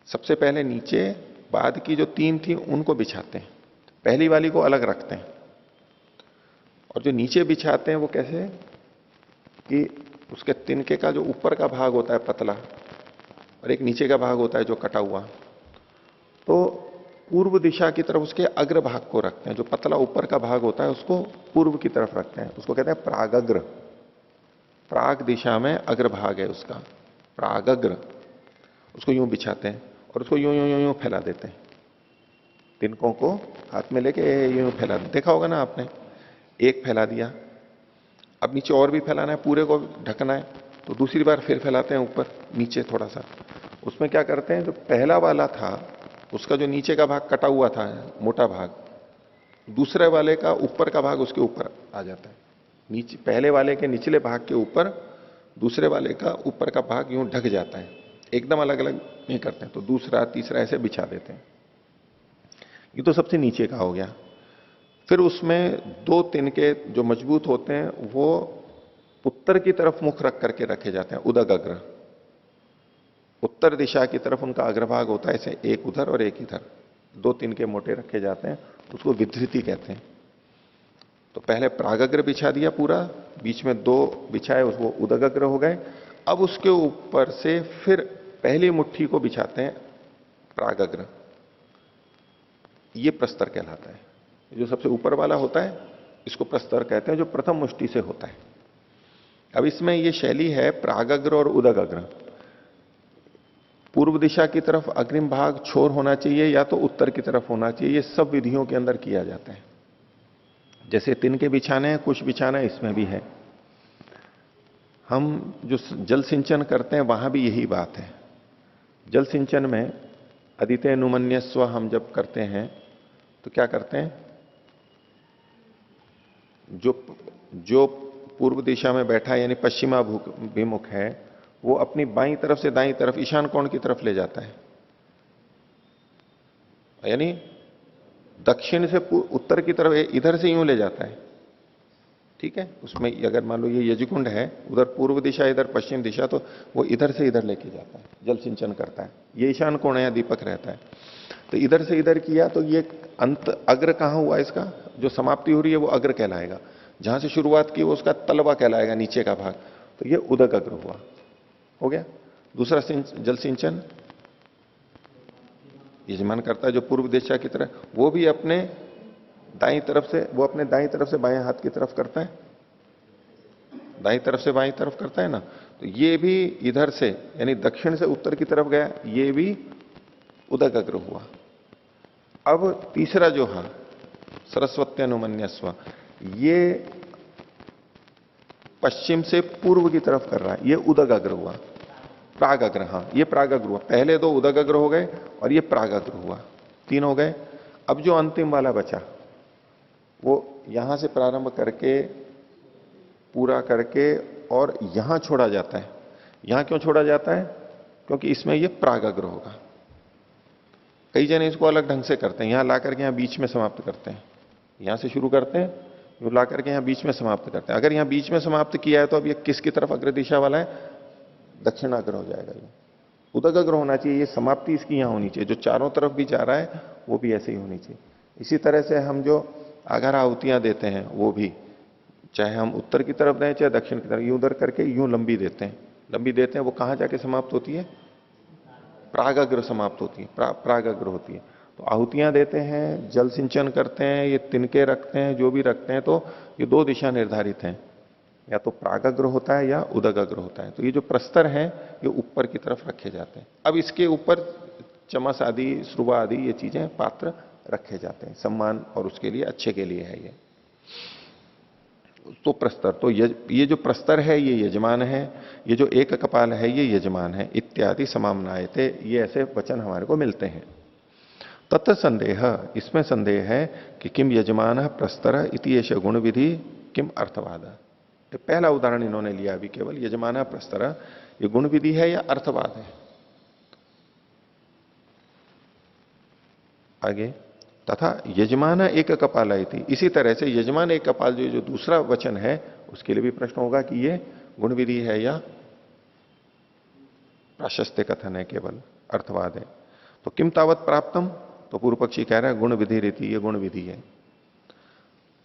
सबसे पहले नीचे, बाद की जो 3 थी उनको बिछाते हैं, पहली वाली को अलग रखते हैं। और जो नीचे बिछाते हैं वो कैसे कि उसके तिनके का जो ऊपर का भाग होता है पतला, और एक नीचे का भाग होता है जो कटा हुआ, तो पूर्व दिशा की तरफ उसके अग्र भाग को रखते हैं। जो पतला ऊपर का भाग होता है उसको पूर्व की तरफ रखते हैं, उसको कहते हैं प्रागग्र। प्राग दिशा में अग्र भाग है उसका, प्रागग्र। उसको यूं बिछाते हैं और उसको यूं यूं यूं यूं फैला देते हैं। तिनकों को हाथ में लेके यूं फैला, देखा होगा ना आपने, एक फैला दिया, अब नीचे और भी फैलाना है, पूरे को ढकना है, तो दूसरी बार फिर फैलाते हैं ऊपर नीचे थोड़ा सा। उसमें क्या करते हैं, जो पहला वाला था उसका जो नीचे का भाग कटा हुआ था, मोटा भाग, दूसरे वाले का ऊपर का भाग उसके ऊपर आ जाता है। नीचे पहले वाले के निचले भाग के ऊपर दूसरे वाले का ऊपर का भाग यूं ढक जाता है, एकदम अलग अलग नहीं करते हैं। तो दूसरा तीसरा ऐसे बिछा देते हैं। ये तो सबसे नीचे का हो गया। फिर उसमें 2 तिनके जो मजबूत होते हैं वो उत्तर की तरफ मुख रख करके रखे जाते हैं, उदग अग्र। उत्तर दिशा की तरफ उनका अग्रभाग होता है, ऐसे एक उधर और एक इधर, 2 तिनके मोटे रखे जाते हैं, उसको विधृति कहते हैं। तो पहले प्रागग्र बिछा दिया पूरा, बीच में 2 बिछाए, उसको उदगग्र हो गए। अब उसके ऊपर से फिर पहली मुट्ठी को बिछाते हैं प्रागग्र, ये प्रस्तर कहलाता है। जो सबसे ऊपर वाला होता है इसको प्रस्तर कहते हैं, जो प्रथम मुष्टि से होता है। अब इसमें ये शैली है प्रागग्र और उदगग्र। पूर्व दिशा की तरफ अग्रिम भाग छोर होना चाहिए या तो उत्तर की तरफ होना चाहिए, ये सब विधियों के अंदर किया जाता है। जैसे तिनके बिछाने हैं, कुछ बिछाना है, इसमें भी है। हम जो जल सिंचन करते हैं वहां भी यही बात है। जल सिंचन में अदिते नुमन्यस्व हम जब करते हैं तो क्या करते हैं, जो पूर्व दिशा में बैठा है यानी पश्चिमाभिमुख है, वो अपनी बाईं तरफ से दाईं तरफ ईशान कोण की तरफ ले जाता है, यानी दक्षिण से उत्तर की तरफ इधर से यूं ले जाता है। ठीक है, उसमें अगर मान लो ये यजुकुंड है, उधर पूर्व दिशा, इधर पश्चिम दिशा, तो वो इधर से इधर लेके जाता है, जल सिंचन करता है। ये ईशान कोण है, दीपक रहता है, तो इधर से इधर किया तो ये अंत अग्र कहां हुआ, इसका जो समाप्ति हो रही है वो अग्र कहलाएगा। जहां से शुरुआत की वो उसका तलवा कहलाएगा, नीचे का भाग, तो ये उदक अग्र हुआ, हो गया। दूसरा जल सिंचन यजमान करता है जो पूर्व दिशा की तरफ, वो भी अपने दाईं तरफ से, वो अपने दाईं तरफ से बाएं हाथ की तरफ करता है, दाईं तरफ से बाईं तरफ करता है ना, तो ये भी इधर से यानी दक्षिण से उत्तर की तरफ गया, ये भी उदक अग्र हुआ। अब तीसरा जो है सरस्वत्यनुमन्यस्व, ये पश्चिम से पूर्व की तरफ कर रहा है, ये उदक अग्र हुआ। प्राग अग्र, हाँ ये प्राग अग्र हुआ। पहले 2 उदक अग्र हो गए और ये प्राग अग्र हुआ, 3 हो गए। अब जो अंतिम वाला बचा वो यहां से प्रारंभ करके पूरा करके और यहां छोड़ा जाता है। यहां क्यों छोड़ा जाता है, क्योंकि इसमें ये प्राग अग्र होगा। कई जने इसको अलग ढंग से करते हैं, यहां ला करके यहां बीच में समाप्त करते हैं, यहां से शुरू करते हैं, यूं ला करके यहां बीच में समाप्त करते हैं। अगर यहां बीच में समाप्त किया है तो अब ये किसकी तरफ अग्र दिशा वाला है, दक्षिणाग्र हो जाएगा। ये उदक अग्र होना चाहिए, ये समाप्ति इसकी यहां होनी चाहिए, जो चारों तरफ भी जा रहा है वो भी ऐसे ही होनी चाहिए। इसी तरह से हम जो आघार आहुतियां देते हैं वो भी, चाहे हम उत्तर की तरफ दें चाहे दक्षिण की तरफ, यूं उधर करके यूं लंबी देते हैं, लंबी देते हैं, वो कहां जाके समाप्त होती है, प्रागग्र समाप्त होती है, प्रागग्र होती है। तो आहुतियां देते हैं, जल सिंचन करते हैं, ये तिनके रखते हैं, जो भी रखते हैं, तो ये दो दिशा निर्धारित हैं, या तो प्रागग्र होता है या उदगग्र होता है। तो ये जो प्रस्तर हैं ये ऊपर की तरफ रखे जाते हैं। अब इसके ऊपर चमस आदि, श्रुवा आदि ये चीजें, पात्र रखे जाते हैं, सम्मान और उसके लिए, अच्छे के लिए है ये। तो प्रस्तर, तो ये जो प्रस्तर है ये यजमान है, ये जो एक कपाल है ये यजमान है, इत्यादि समामनायते, ये ऐसे वचन हमारे को मिलते हैं। तत्र संदेह, इसमें संदेह है कि किम यजमान प्रस्तर इति एष गुण विधि किम अर्थवाद। पहला उदाहरण इन्होंने लिया अभी केवल, यजमान प्रस्तर, ये गुण विधि है या अर्थवाद है। आगे, तथा यजमान एक कपाल थी, इसी तरह से यजमान एक कपाल जो दूसरा वचन है उसके लिए भी प्रश्न होगा कि ये गुण विधि है या प्राशस्त्य कथन है, केवल अर्थवाद है। तो किम तावत प्राप्तम, तो पूर्व पक्षी कह रहा है गुण विधि रीति, ये गुण विधि है।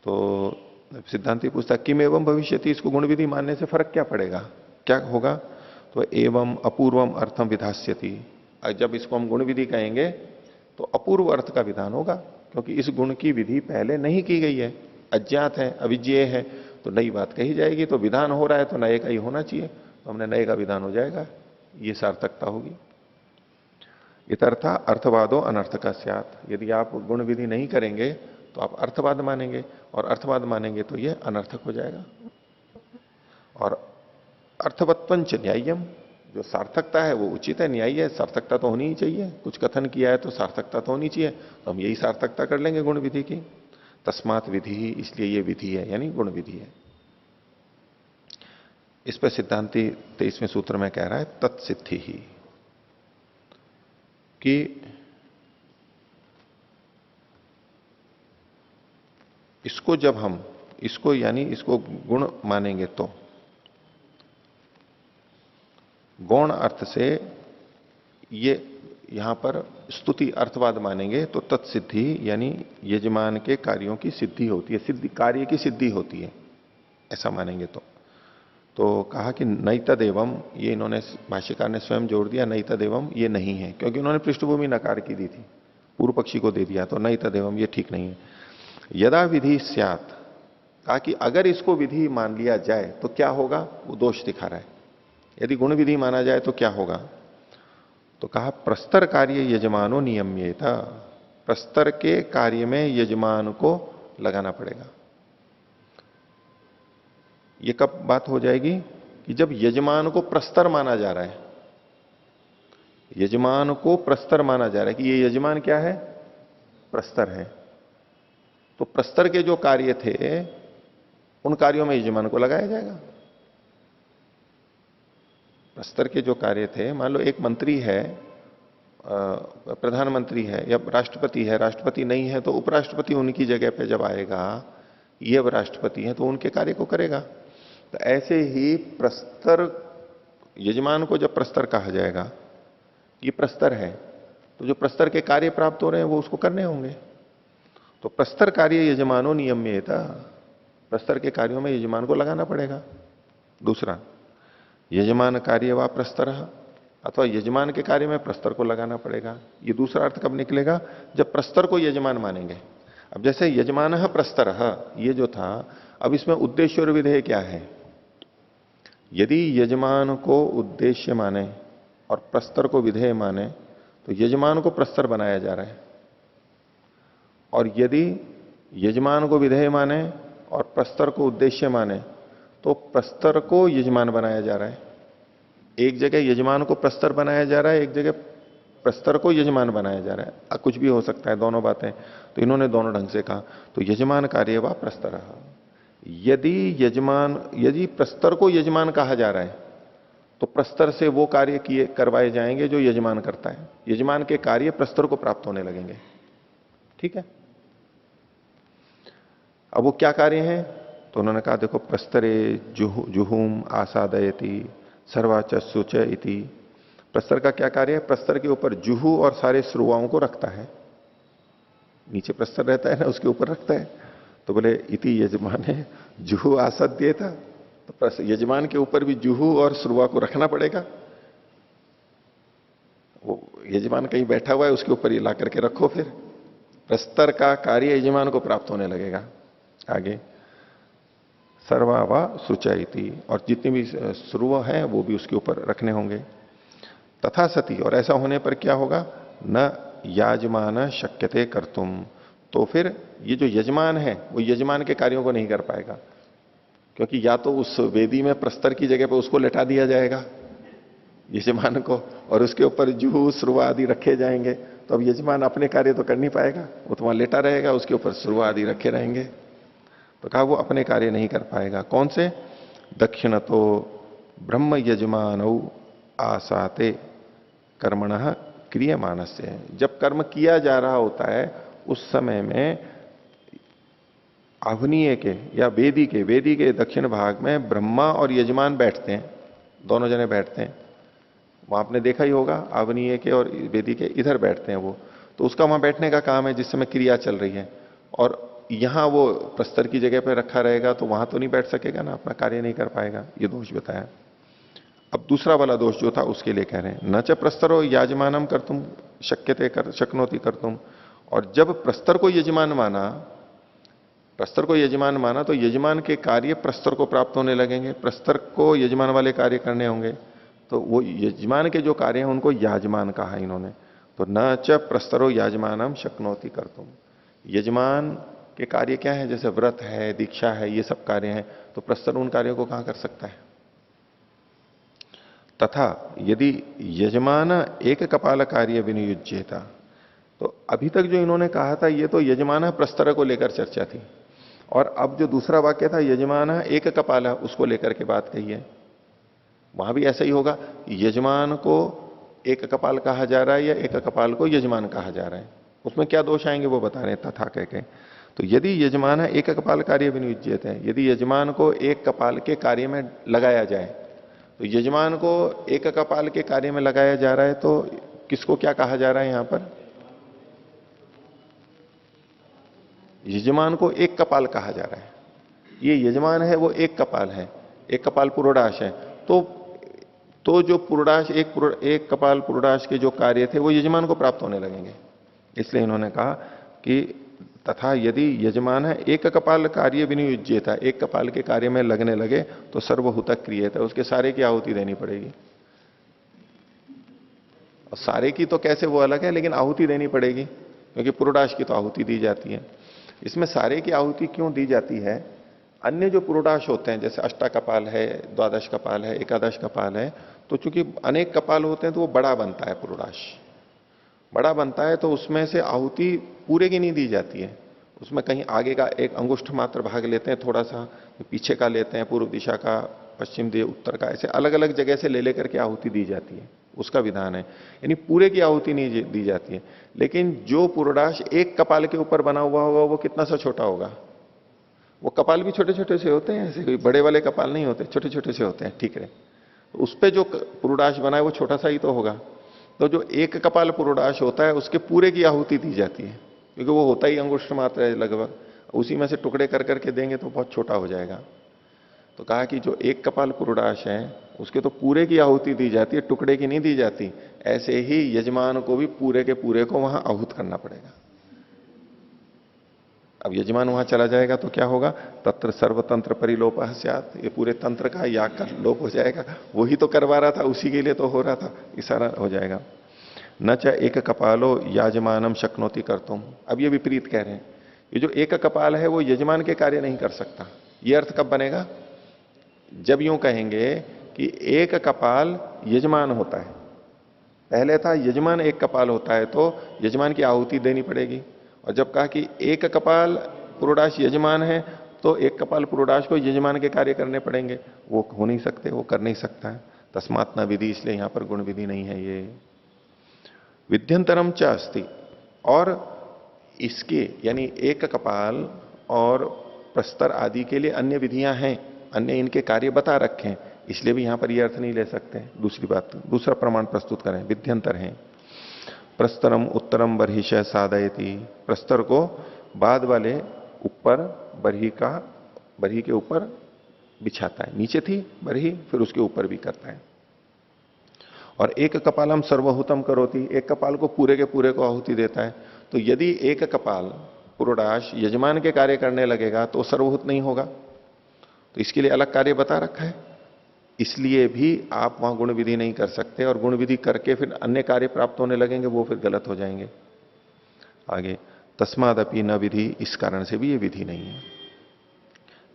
तो सिद्धांति पूछता किम एवं भविष्यति, इसको गुण विधि मानने से फर्क क्या पड़ेगा, क्या होगा। तो एवं अपूर्वम अर्थम विधास्यति, जब इसको हम गुण विधि कहेंगे तो अपूर्व अर्थ का विधान होगा, क्योंकि इस गुण की विधि पहले नहीं की गई है, अज्ञात है, अविज्ञेय है, तो नई बात कही जाएगी। तो विधान हो रहा है तो नए का ही होना चाहिए, तो हमने नए का विधान हो जाएगा, ये सार्थकता होगी। इतर्था अर्थवादो अनर्थका स्यात्, यदि आप गुण विधि नहीं करेंगे तो आप अर्थवाद मानेंगे, और अर्थवाद मानेंगे तो ये अनर्थक हो जाएगा। और अर्थवत्वंच न्याय्यम, जो सार्थकता है वो उचित है, न्याय है, सार्थकता तो होनी ही चाहिए, कुछ कथन किया है तो सार्थकता तो होनी चाहिए, तो हम यही सार्थकता कर लेंगे गुण विधि की। तस्मात् विधि ही, इसलिए ये विधि है, यानी गुण विधि है। इस पर सिद्धांति 23वें सूत्र में कह रहा है तत्सिद्धि ही, कि इसको जब हम इसको यानी इसको गुण मानेंगे तो गौण अर्थ से ये यहां पर स्तुति अर्थवाद मानेंगे तो तत्सिद्धि यानी यजमान के कार्यों की सिद्धि होती है, सिद्धि कार्य की सिद्धि होती है, ऐसा मानेंगे तो कहा कि नैतदेवम, ये इन्होंने भाष्यकार ने स्वयं जोड़ दिया, नैतदेवम ये नहीं है, क्योंकि उन्होंने पृष्ठभूमि नकार की दी थी, पूर्व पक्षी को दे दिया, तो नैतदेवम ये ठीक नहीं है। यदा विधि स्यात्, कहा कि अगर इसको विधि मान लिया जाए तो क्या होगा, वो दोष दिखा रहा है। यदि गुण विधि माना जाए तो क्या होगा, तो कहा प्रस्तर कार्य यजमानो नियम्येता, प्रस्तर के कार्य में यजमान को लगाना पड़ेगा। ये कब बात हो जाएगी कि जब यजमान को प्रस्तर माना जा रहा है, यजमान को प्रस्तर माना जा रहा है कि ये यजमान क्या है, प्रस्तर है, तो प्रस्तर के जो कार्य थे उन कार्यों में यजमान को लगाया जाएगा। प्रस्तर के जो कार्य थे, मान लो एक मंत्री है, प्रधानमंत्री है या राष्ट्रपति है, राष्ट्रपति नहीं है तो उपराष्ट्रपति उनकी जगह पे जब आएगा, ये अब राष्ट्रपति है तो उनके कार्य को करेगा। तो ऐसे ही प्रस्तर, यजमान को जब प्रस्तर कहा जाएगा, ये प्रस्तर है, तो जो प्रस्तर के कार्य प्राप्त हो रहे हैं वो उसको करने होंगे। तो प्रस्तर कार्य यजमानो नियम्येता, प्रस्तर के कार्यों में यजमान को लगाना पड़ेगा। दूसरा, यजमान कार्य व प्रस्तर, अथवा यजमान के कार्य में प्रस्तर को लगाना पड़ेगा। ये दूसरा अर्थ कब निकलेगा, जब प्रस्तर को यजमान मानेंगे। अब जैसे यजमान प्रस्तर, ये जो था, अब इसमें उद्देश्य और विधेय क्या है। यदि यजमान को उद्देश्य माने और प्रस्तर को विधेय माने तो यजमान को प्रस्तर बनाया जा रहा है, और यदि यजमान को विधेय माने और प्रस्तर को उद्देश्य माने तो प्रस्तर को यजमान बनाया जा रहा है। एक जगह यजमान को प्रस्तर बनाया जा रहा है, एक जगह प्रस्तर को यजमान बनाया जा रहा है। कुछ भी हो सकता है, दोनों बातें, तो इन्होंने दोनों ढंग से कहा। तो यजमान कार्य व प्रस्तर, यदि प्रस्तर को यजमान कहा जा रहा है तो प्रस्तर से वो कार्य किए करवाए जाएंगे जो यजमान करता है, यजमान के कार्य प्रस्तर को प्राप्त होने लगेंगे। ठीक है, अब वो क्या कार्य हैं, तो उन्होंने कहा देखो, प्रस्तरे जुहूम आसादयति सर्वाचस्सु च इति। प्रस्तर का क्या कार्य है, प्रस्तर के ऊपर जुहू और सारे श्रुवाओं को रखता है, नीचे प्रस्तर रहता है ना, उसके ऊपर रखता है। तो बोले इति यजमान है जुहू आसाद्य था, तो यजमान के ऊपर भी जुहू और श्रुवा को रखना पड़ेगा। वो यजमान कहीं बैठा हुआ है, उसके ऊपर ये ला करके रखो, फिर प्रस्तर का कार्य यजमान को प्राप्त होने लगेगा। आगे सर्वावा सुचयति, और जितनी भी श्रुव हैं वो भी उसके ऊपर रखने होंगे। तथा सती, और ऐसा होने पर क्या होगा, न याजमान शक्यते कर्तुम, तो फिर ये जो यजमान है वो यजमान के कार्यों को नहीं कर पाएगा, क्योंकि या तो उस वेदी में प्रस्तर की जगह पर उसको लेटा दिया जाएगा यजमान को, और उसके ऊपर जूह श्रुवा आदि रखे जाएंगे, तो अब यजमान अपने कार्य तो कर नहीं पाएगा, वो तो वहां लेटा रहेगा, उसके ऊपर श्रुवा आदि रखे रहेंगे, तो कहा वो अपने कार्य नहीं कर पाएगा। कौन से, दक्षिण तो ब्रह्म यजमान आसाते कर्मण क्रियमानस्य, जब कर्म किया जा रहा होता है उस समय में आवनीय के या वेदी के दक्षिण भाग में ब्रह्मा और यजमान बैठते हैं, दोनों जने बैठते हैं। वहां आपने देखा ही होगा, आवनीय के और वेदी के इधर बैठते हैं वो, तो उसका वहां बैठने का काम है जिस समय क्रिया चल रही है, और यहां वो प्रस्तर की जगह पर रखा रहेगा तो वहां तो नहीं बैठ सकेगा ना, अपना कार्य नहीं कर पाएगा, ये दोष बताया। अब दूसरा वाला दोष जो था उसके लिए कह रहे हैं, न च प्रस्तरो याजमानम कर्तुम शक्यते शक्नोति कर्तुम, और जब प्रस्तर को यजमान माना तो यजमान के कार्य प्रस्तर को प्राप्त होने लगेंगे, प्रस्तर को यजमान वाले कार्य करने होंगे, तो वो यजमान के जो कार्य हैं उनको याजमान कहा इन्होंने। तो न च प्रस्तरो याजमानम शक्नोति कर्तुम, यजमान के कार्य क्या है, जैसे व्रत है, दीक्षा है, ये सब कार्य हैं, तो प्रस्तर उन कार्यों को कहां कर सकता है। तथा यदि यजमान एक कपाल कार्य विनियुज्येता, तो अभी तक जो इन्होंने कहा था ये तो यजमान प्रस्तर को लेकर चर्चा थी, और अब जो दूसरा वाक्य था यजमान एक कपाल उसको लेकर के बात कही है, वहां भी ऐसा ही होगा, यजमान को एक कपाल कहा जा रहा है या एक कपाल को यजमान कहा जा रहा है, उसमें क्या दोष आएंगे वो बता रहे हैं तथा कह के। तो यदि यजमान एक कपाल कार्य विनियुज्यत है, यदि यजमान को एक कपाल के कार्य में लगाया जाए, तो यजमान को एक कपाल के कार्य में लगाया जा रहा है, तो किसको क्या कहा जा रहा है यहां पर, यजमान को एक कपाल कहा जा रहा है। ये यजमान है वो एक कपाल है, एक कपाल पुरोडाश है, तो जो पुरोडाश एक कपाल पुरोडाश के जो कार्य थे वो यजमान को प्राप्त होने लगेंगे। इसलिए इन्होंने कहा कि तथा यदि यजमान है एक कपाल कार्य विनियुज्यता, एक कपाल के कार्य में लगने लगे तो सर्वहुत क्रियता, उसके सारे की आहुति देनी पड़ेगी। और सारे की तो कैसे वो अलग है, लेकिन आहुति देनी पड़ेगी, क्योंकि पुरोडाश की तो आहुति दी जाती है। इसमें सारे की आहुति क्यों दी जाती है, अन्य जो पुरोडाश होते हैं जैसे अष्टा कपाल है, द्वादश कपाल है, एकादश कपाल है, तो चूंकि अनेक कपाल होते हैं तो वो बड़ा बनता है, पुरोडाश बड़ा बनता है, तो उसमें से आहुति पूरे की नहीं दी जाती है, उसमें कहीं आगे का एक अंगुष्ठ मात्र भाग लेते हैं, थोड़ा सा पीछे का लेते हैं, पूर्व दिशा का, पश्चिम दिशा, उत्तर का, ऐसे अलग अलग जगह से ले लेकर के आहुति दी जाती है, उसका विधान है। यानी पूरे की आहुति नहीं दी जाती है। लेकिन जो पुरोडाश एक कपाल के ऊपर बना हुआ होगा वो कितना सा छोटा होगा, वो कपाल भी छोटे छोटे से होते हैं, ऐसे कोई बड़े वाले कपाल नहीं होते, छोटे छोटे से होते हैं, ठीक है। तो उस पर जो पुरोडाश बना है वो छोटा सा ही तो होगा। तो जो एक कपाल पुरोडाश होता है उसके पूरे की आहुति दी जाती है, क्योंकि वो होता ही अंगुष्ठ मात्र है लगभग, उसी में से टुकड़े कर करके देंगे तो बहुत छोटा हो जाएगा। तो कहा कि जो एक कपाल पुरोडाश है उसके तो पूरे की आहुति दी जाती है, टुकड़े की नहीं दी जाती। ऐसे ही यजमान को भी पूरे के पूरे को वहां आहूत करना पड़ेगा। अब यजमान वहां चला जाएगा तो क्या होगा, तत्र सर्वतंत्र परिलोप स्यात्, ये पूरे तंत्र का याग का लोप हो जाएगा। वही तो करवा रहा था, उसी के लिए तो हो रहा था, ये सारा हो जाएगा। न च एक कपालो याजमानम शक्नोति कर्तुम, अब ये विपरीत कह रहे हैं, ये जो एक कपाल है वो यजमान के कार्य नहीं कर सकता। ये अर्थ कब बनेगा, जब यूं कहेंगे कि एक कपाल यजमान होता है, पहले था यजमान एक कपाल होता है तो यजमान की आहुति देनी पड़ेगी, और जब कहा कि एक कपाल पुरोडाश यजमान है तो एक कपाल पुरोडाश को यजमान के कार्य करने पड़ेंगे, वो हो नहीं सकते, वो कर नहीं सकता है। तस्मात् न विधि, इसलिए यहां पर गुण विधि नहीं है। ये विध्यंतरम च अस्ति, और इसके यानी एक कपाल और प्रस्तर आदि के लिए अन्य विधियां हैं, अन्य इनके कार्य बता रखे हैं, इसलिए भी यहां पर यह अर्थ नहीं ले सकते। दूसरी बात, दूसरा प्रमाण प्रस्तुत करें, विध्यंतर है। प्रस्तरम उत्तरम बर्हिश साधयति, प्रस्तर को बाद वाले ऊपर बरही के ऊपर बिछाता है, नीचे थी बरही फिर उसके ऊपर भी करता है। और एक कपालम सर्वहुतम करोति, एक कपाल को पूरे के पूरे को आहुति देता है। तो यदि एक कपाल पुरोडाश यजमान के कार्य करने लगेगा तो सर्वहुत नहीं होगा, तो इसके लिए अलग कार्य बता रखा है। इसलिए भी आप वहां गुण विधि नहीं कर सकते, और गुण विधि करके फिर अन्य कार्य प्राप्त होने लगेंगे, वो फिर गलत हो जाएंगे। आगे तस्मादपि न विधि, इस कारण से भी ये विधि नहीं है।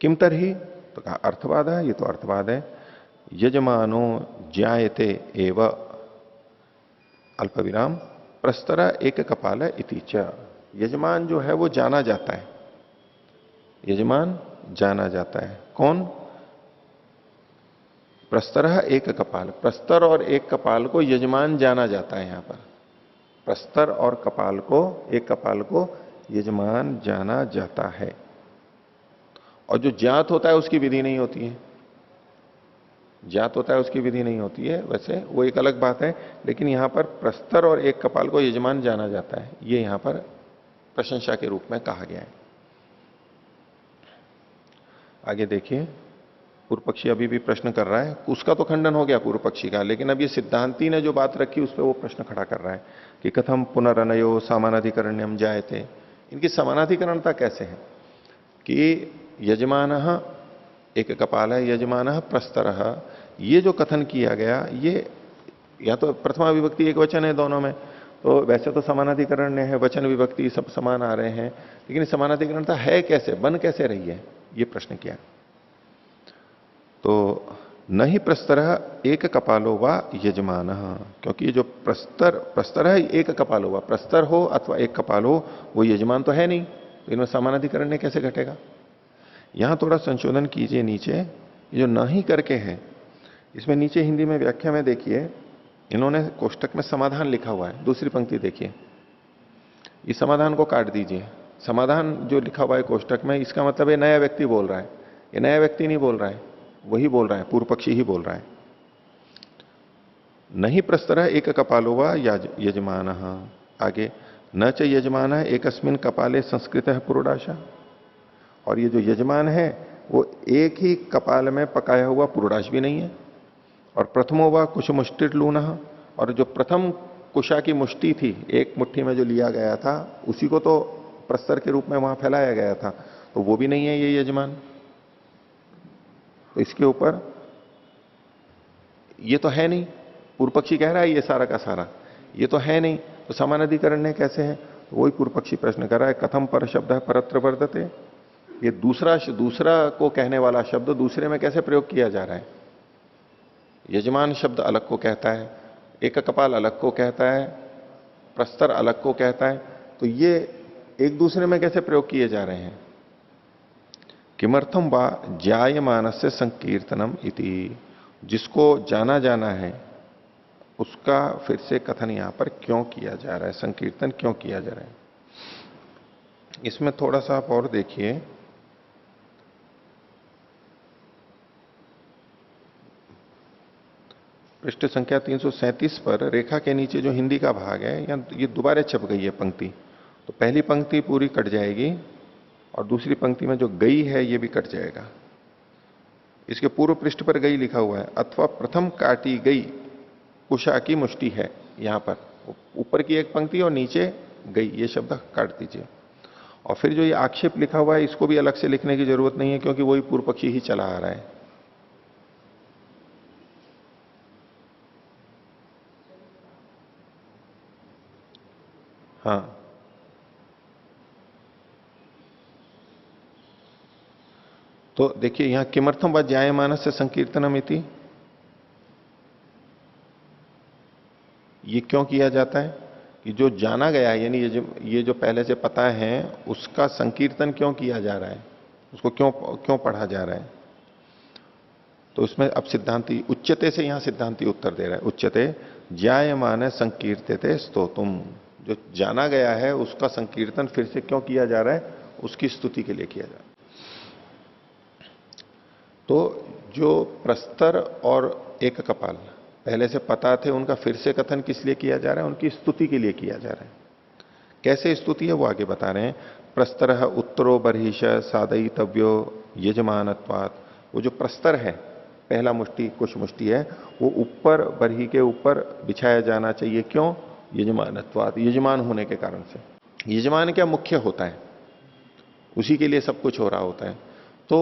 किमतर ही, तो कहा अर्थवाद है, ये तो अर्थवाद है। यजमानो ज्यायते एव अल्पविराम प्रस्तर एक कपाल इति च, यजमान जो है वो जाना जाता है, यजमान जाना जाता है। कौन? प्रस्तर एक कपाल, प्रस्तर और एक कपाल को यजमान जाना जाता है। यहां पर प्रस्तर और कपाल को, एक कपाल को यजमान जाना जाता है। और जो ज्ञात होता है उसकी विधि नहीं होती है, ज्ञात होता है उसकी विधि नहीं होती है, वैसे वो एक अलग बात है। लेकिन यहां पर प्रस्तर और एक कपाल को यजमान जाना जाता है, ये यहां पर प्रशंसा के रूप में कहा गया है। आगे देखिए, पूर्व पक्षी अभी भी प्रश्न कर रहा है, उसका तो खंडन हो गया पूर्व पक्षी का, लेकिन अब ये सिद्धांती ने जो बात रखी उस पर वो प्रश्न खड़ा कर रहा है कि कथम पुनरनयो समानाधिकरण्यम जायते, इनकी समानाधिकरणता कैसे है कि यजमान एक कपाल है, यजमान प्रस्तर, ये जो कथन किया गया, ये या तो प्रथमा विभक्ति एक वचन है दोनों में, तो वैसे तो समानाधिकरण है, वचन विभक्ति सब समान आ रहे हैं, लेकिन समानाधिकरणता है कैसे, बन कैसे रही है, ये प्रश्न किया। तो न ही प्रस्तर एक कपालो वा यजमान, क्योंकि ये जो प्रस्तर है एक कपालो वा, प्रस्तर हो अथवा एक कपाल हो, वो यजमान तो है नहीं, तो इनमें समानाधिकरण कैसे घटेगा। यहां थोड़ा संशोधन कीजिए, नीचे ये जो न ही करके है, इसमें नीचे हिंदी में व्याख्या में देखिए, इन्होंने कोष्टक में समाधान लिखा हुआ है, दूसरी पंक्ति देखिए, इस समाधान को काट दीजिए। समाधान जो लिखा हुआ है कोष्टक में, इसका मतलब ये नया व्यक्ति बोल रहा है, ये नया व्यक्ति नहीं बोल रहा है, वही बोल रहा है, पूर्व पक्षी ही बोल रहा है। नहीं प्रस्तर एक कपालो वा यजमान, आगे न च यजमान एकस्मिन कपाले संस्कृत है पुरोडाशा, और ये जो यजमान है वो एक ही कपाल में पकाया हुआ पुरोडाश भी नहीं है। और प्रथमो वा कुश मुष्टिर लूना, और जो प्रथम कुशा की मुष्टि थी, एक मुट्ठी में जो लिया गया था, उसी को तो प्रस्तर के रूप में वहां फैलाया गया था, तो वो भी नहीं है ये यजमान। तो इसके ऊपर ये तो है नहीं, पूर्व पक्षी कह रहा है ये सारा का सारा ये तो है नहीं, तो समानाधिकरण कैसे है, तो वही पूर्व पक्षी प्रश्न कर रहा है। कथम पर शब्द है परत्र वर्तते, ये दूसरा को कहने वाला शब्द दूसरे में कैसे प्रयोग किया जा रहा है। यजमान शब्द अलग को कहता है, एक कपाल अलग को कहता है, प्रस्तर अलग को कहता है, तो ये एक दूसरे में कैसे प्रयोग किए जा रहे हैं। किमर्थम वा जायमानस्य संकीर्तनम इति, जिसको जाना जाना है उसका फिर से कथन यहां पर क्यों किया जा रहा है, संकीर्तन क्यों किया जा रहा है। इसमें थोड़ा सा आप और देखिए, पृष्ठ संख्या 337 पर रेखा के नीचे जो हिंदी का भाग है, या ये दोबारा छप गई है पंक्ति, तो पहली पंक्ति पूरी कट जाएगी और दूसरी पंक्ति में जो गई है ये भी कट जाएगा। इसके पूर्व पृष्ठ पर गई लिखा हुआ है, अथवा प्रथम काटी गई कुशा की मुष्टि है, यहां पर ऊपर की एक पंक्ति और नीचे गई, ये शब्द काट दीजिए। और फिर जो ये आक्षेप लिखा हुआ है इसको भी अलग से लिखने की जरूरत नहीं है, क्योंकि वही पूर्व पक्षी ही चला आ रहा है। हाँ, तो देखिए यहां किमर्थम व जायमानस्य संकीर्तनम इति, ये क्यों किया जाता है कि जो जाना गया है, यानी ये जो पहले से पता है उसका संकीर्तन क्यों किया जा रहा है, उसको क्यों पढ़ा जा रहा है। तो उसमें अब सिद्धांति उच्चते से यहां सिद्धांति उत्तर दे रहा है, उच्चते जायमान संकीर्तते स्तोतुम, जो जाना गया है उसका संकीर्तन फिर से क्यों किया जा रहा है, उसकी स्तुति के लिए किया जा रहा है। तो जो प्रस्तर और एक कपाल पहले से पता थे, उनका फिर से कथन किस लिए किया जा रहा है, उनकी स्तुति के लिए किया जा रहा है। कैसे स्तुति है वो आगे बता रहे हैं। प्रस्तर उत्तरो बर्हिश सादयितव्यो यजमानत्वात्, वो जो प्रस्तर है पहला मुष्टि कुछ मुष्टि है वो ऊपर बरही के ऊपर बिछाया जाना चाहिए। क्यों? यजमानत्वात्, यजमान होने के कारण से। यजमान क्या मुख्य होता है, उसी के लिए सब कुछ हो रहा होता है। तो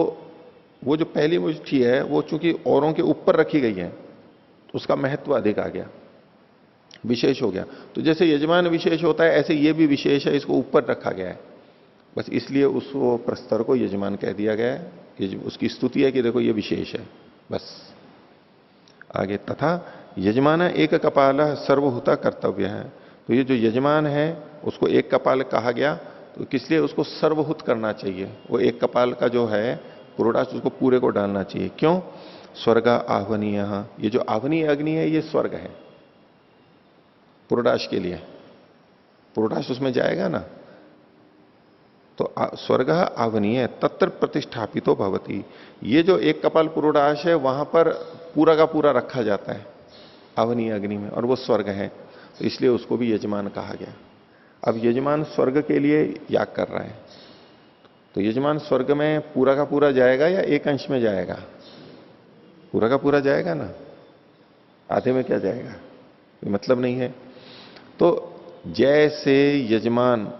वो जो पहली मुष्टि है वो चूंकि औरों के ऊपर रखी गई है तो उसका महत्व अधिक आ गया, विशेष हो गया। तो जैसे यजमान विशेष होता है ऐसे ये भी विशेष है, इसको ऊपर रखा गया है, बस इसलिए उस प्रस्तर को यजमान कह दिया गया है। ये उसकी स्तुति है कि देखो ये विशेष है, बस। आगे तथा यजमान एक कपाल सर्वभूता कर्तव्य है। तो ये जो यजमान है उसको एक कपाल कहा गया, तो किस लिए उसको सर्वभूत करना चाहिए। वो एक कपाल का जो है पुरोडाश उसको पूरे को डालना चाहिए। क्यों? स्वर्ग आह्वनीय, ये जो आह्वनीय अग्नि है ये स्वर्ग है पुरोडाश के लिए, पुरोडाश उसमें जाएगा ना। तो स्वर्ग आह्वनीय तत्र प्रतिष्ठापितो भवति, ये जो एक कपाल पुरोडाश है वहां पर पूरा का पूरा रखा जाता है आह्वनीय अग्नि में, और वो स्वर्ग है, तो इसलिए उसको भी यजमान कहा गया। अब यजमान स्वर्ग के लिए याग कर रहा है, तो यजमान स्वर्ग में पूरा का पूरा जाएगा या एक अंश में जाएगा? पूरा का पूरा जाएगा ना, आधे में क्या जाएगा? ये मतलब नहीं है। तो जैसे यजमान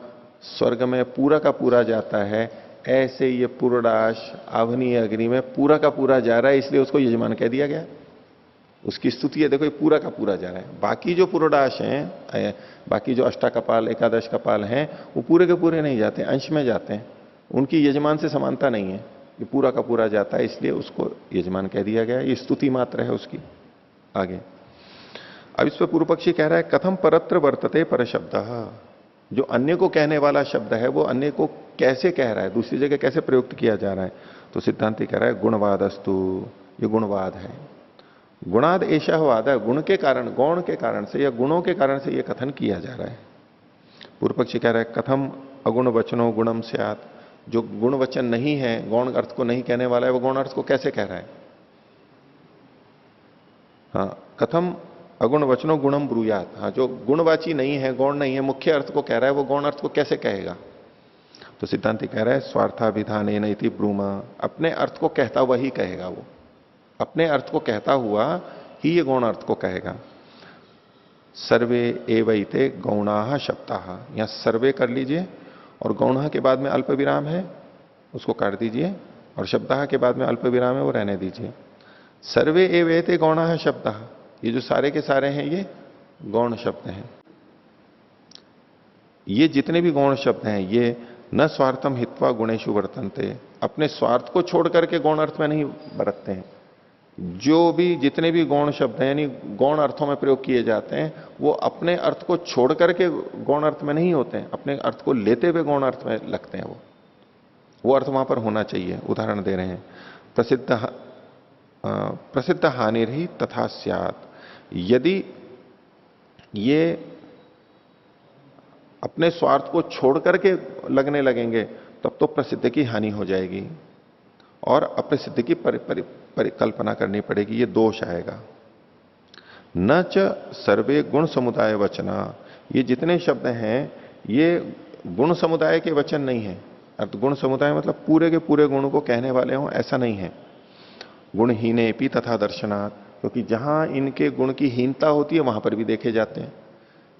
स्वर्ग में पूरा का पूरा जाता है, ऐसे ये पुरोडाश आह्वनीय अग्नि में पूरा का पूरा जा रहा है, इसलिए उसको यजमान कह दिया गया। उसकी स्तुति है, देखो ये पूरा का पूरा जा रहा है। बाकी जो पुरोडाश हैं, बाकी जो अष्टाकपाल एकादश कपाल हैं, वो पूरे के पूरे नहीं जाते, अंश में जाते हैं, उनकी यजमान से समानता नहीं है। ये पूरा का पूरा जाता है, इसलिए उसको यजमान कह दिया गया। ये स्तुति मात्र है उसकी। आगे अब इस पर पूर्व पक्षी कह रहा है कथम परत्र वर्तते पर शब्द, जो अन्य को कहने वाला शब्द है वो अन्य को कैसे कह रहा है, दूसरी जगह कैसे प्रयुक्त किया जा रहा है। तो सिद्धांति कह रहा है गुणवादस्तु, ये गुणवाद है। गुणाद ऐसा वाद है, गुण के कारण, गौण के कारण से या गुणों के कारण से यह कथन किया जा रहा है। पूर्व पक्षी कह रहा है कथम अगुण वचनो गुणम स्यात्, जो गुण वचन नहीं है, गौण अर्थ को नहीं कहने वाला है, वो गौण अर्थ को कैसे कह रहा है। हाँ, कथम अगुण वचनो गुणम ब्रूयात, हाँ, जो गुणवाची नहीं है, गौण नहीं है, मुख्य अर्थ को कह रहा है, वो गौण अर्थ को कैसे कहेगा। तो सिद्धांति कह रहा है स्वार्थाभिधान इति ब्रूमा, अपने अर्थ को कहता हुआ ही कहेगा, वो अपने अर्थ को कहता हुआ ही ये गौण अर्थ को कहेगा। सर्वे एवैते गौणाः शब्दाः, यहां सर्वे कर लीजिए और गौणाः के बाद में अल्प विराम है उसको काट दीजिए, और शब्दाः के बाद में अल्प विराम है वो रहने दीजिए। सर्वे एवैते गौणाः शब्दाः, ये जो सारे के सारे हैं ये गौण शब्द हैं। ये जितने भी गौण शब्द हैं ये न स्वार्थम हित्वा गुणेषु वर्तन्ते, अपने स्वार्थ को छोड़ करके गौण अर्थ में नहीं बरतते हैं। जो भी जितने भी गौण शब्द हैं यानी गौण अर्थों में प्रयोग किए जाते हैं वो अपने अर्थ को छोड़ करके गौण अर्थ में नहीं होते हैं, अपने अर्थ को लेते हुए गौण अर्थ में लगते हैं। वो अर्थ वहां पर होना चाहिए। उदाहरण दे रहे हैं प्रसिद्ध हानिर ही तथा स्यात्, यदि ये अपने स्वार्थ को छोड़ करके लगने लगेंगे तब तो प्रसिद्ध की हानि हो जाएगी और अप्रसिद्ध की परिकल्पना करनी पड़ेगी, ये दोष आएगा। न च सर्वे गुण समुदाय वचना, ये जितने शब्द हैं ये गुण समुदाय के वचन नहीं है। अर्थ गुण समुदाय मतलब पूरे के पूरे गुण को कहने वाले हों, ऐसा नहीं है। गुणहीनेपि तथा दर्शनात्, क्योंकि जहां इनके गुण की हीनता होती है वहां पर भी देखे जाते हैं।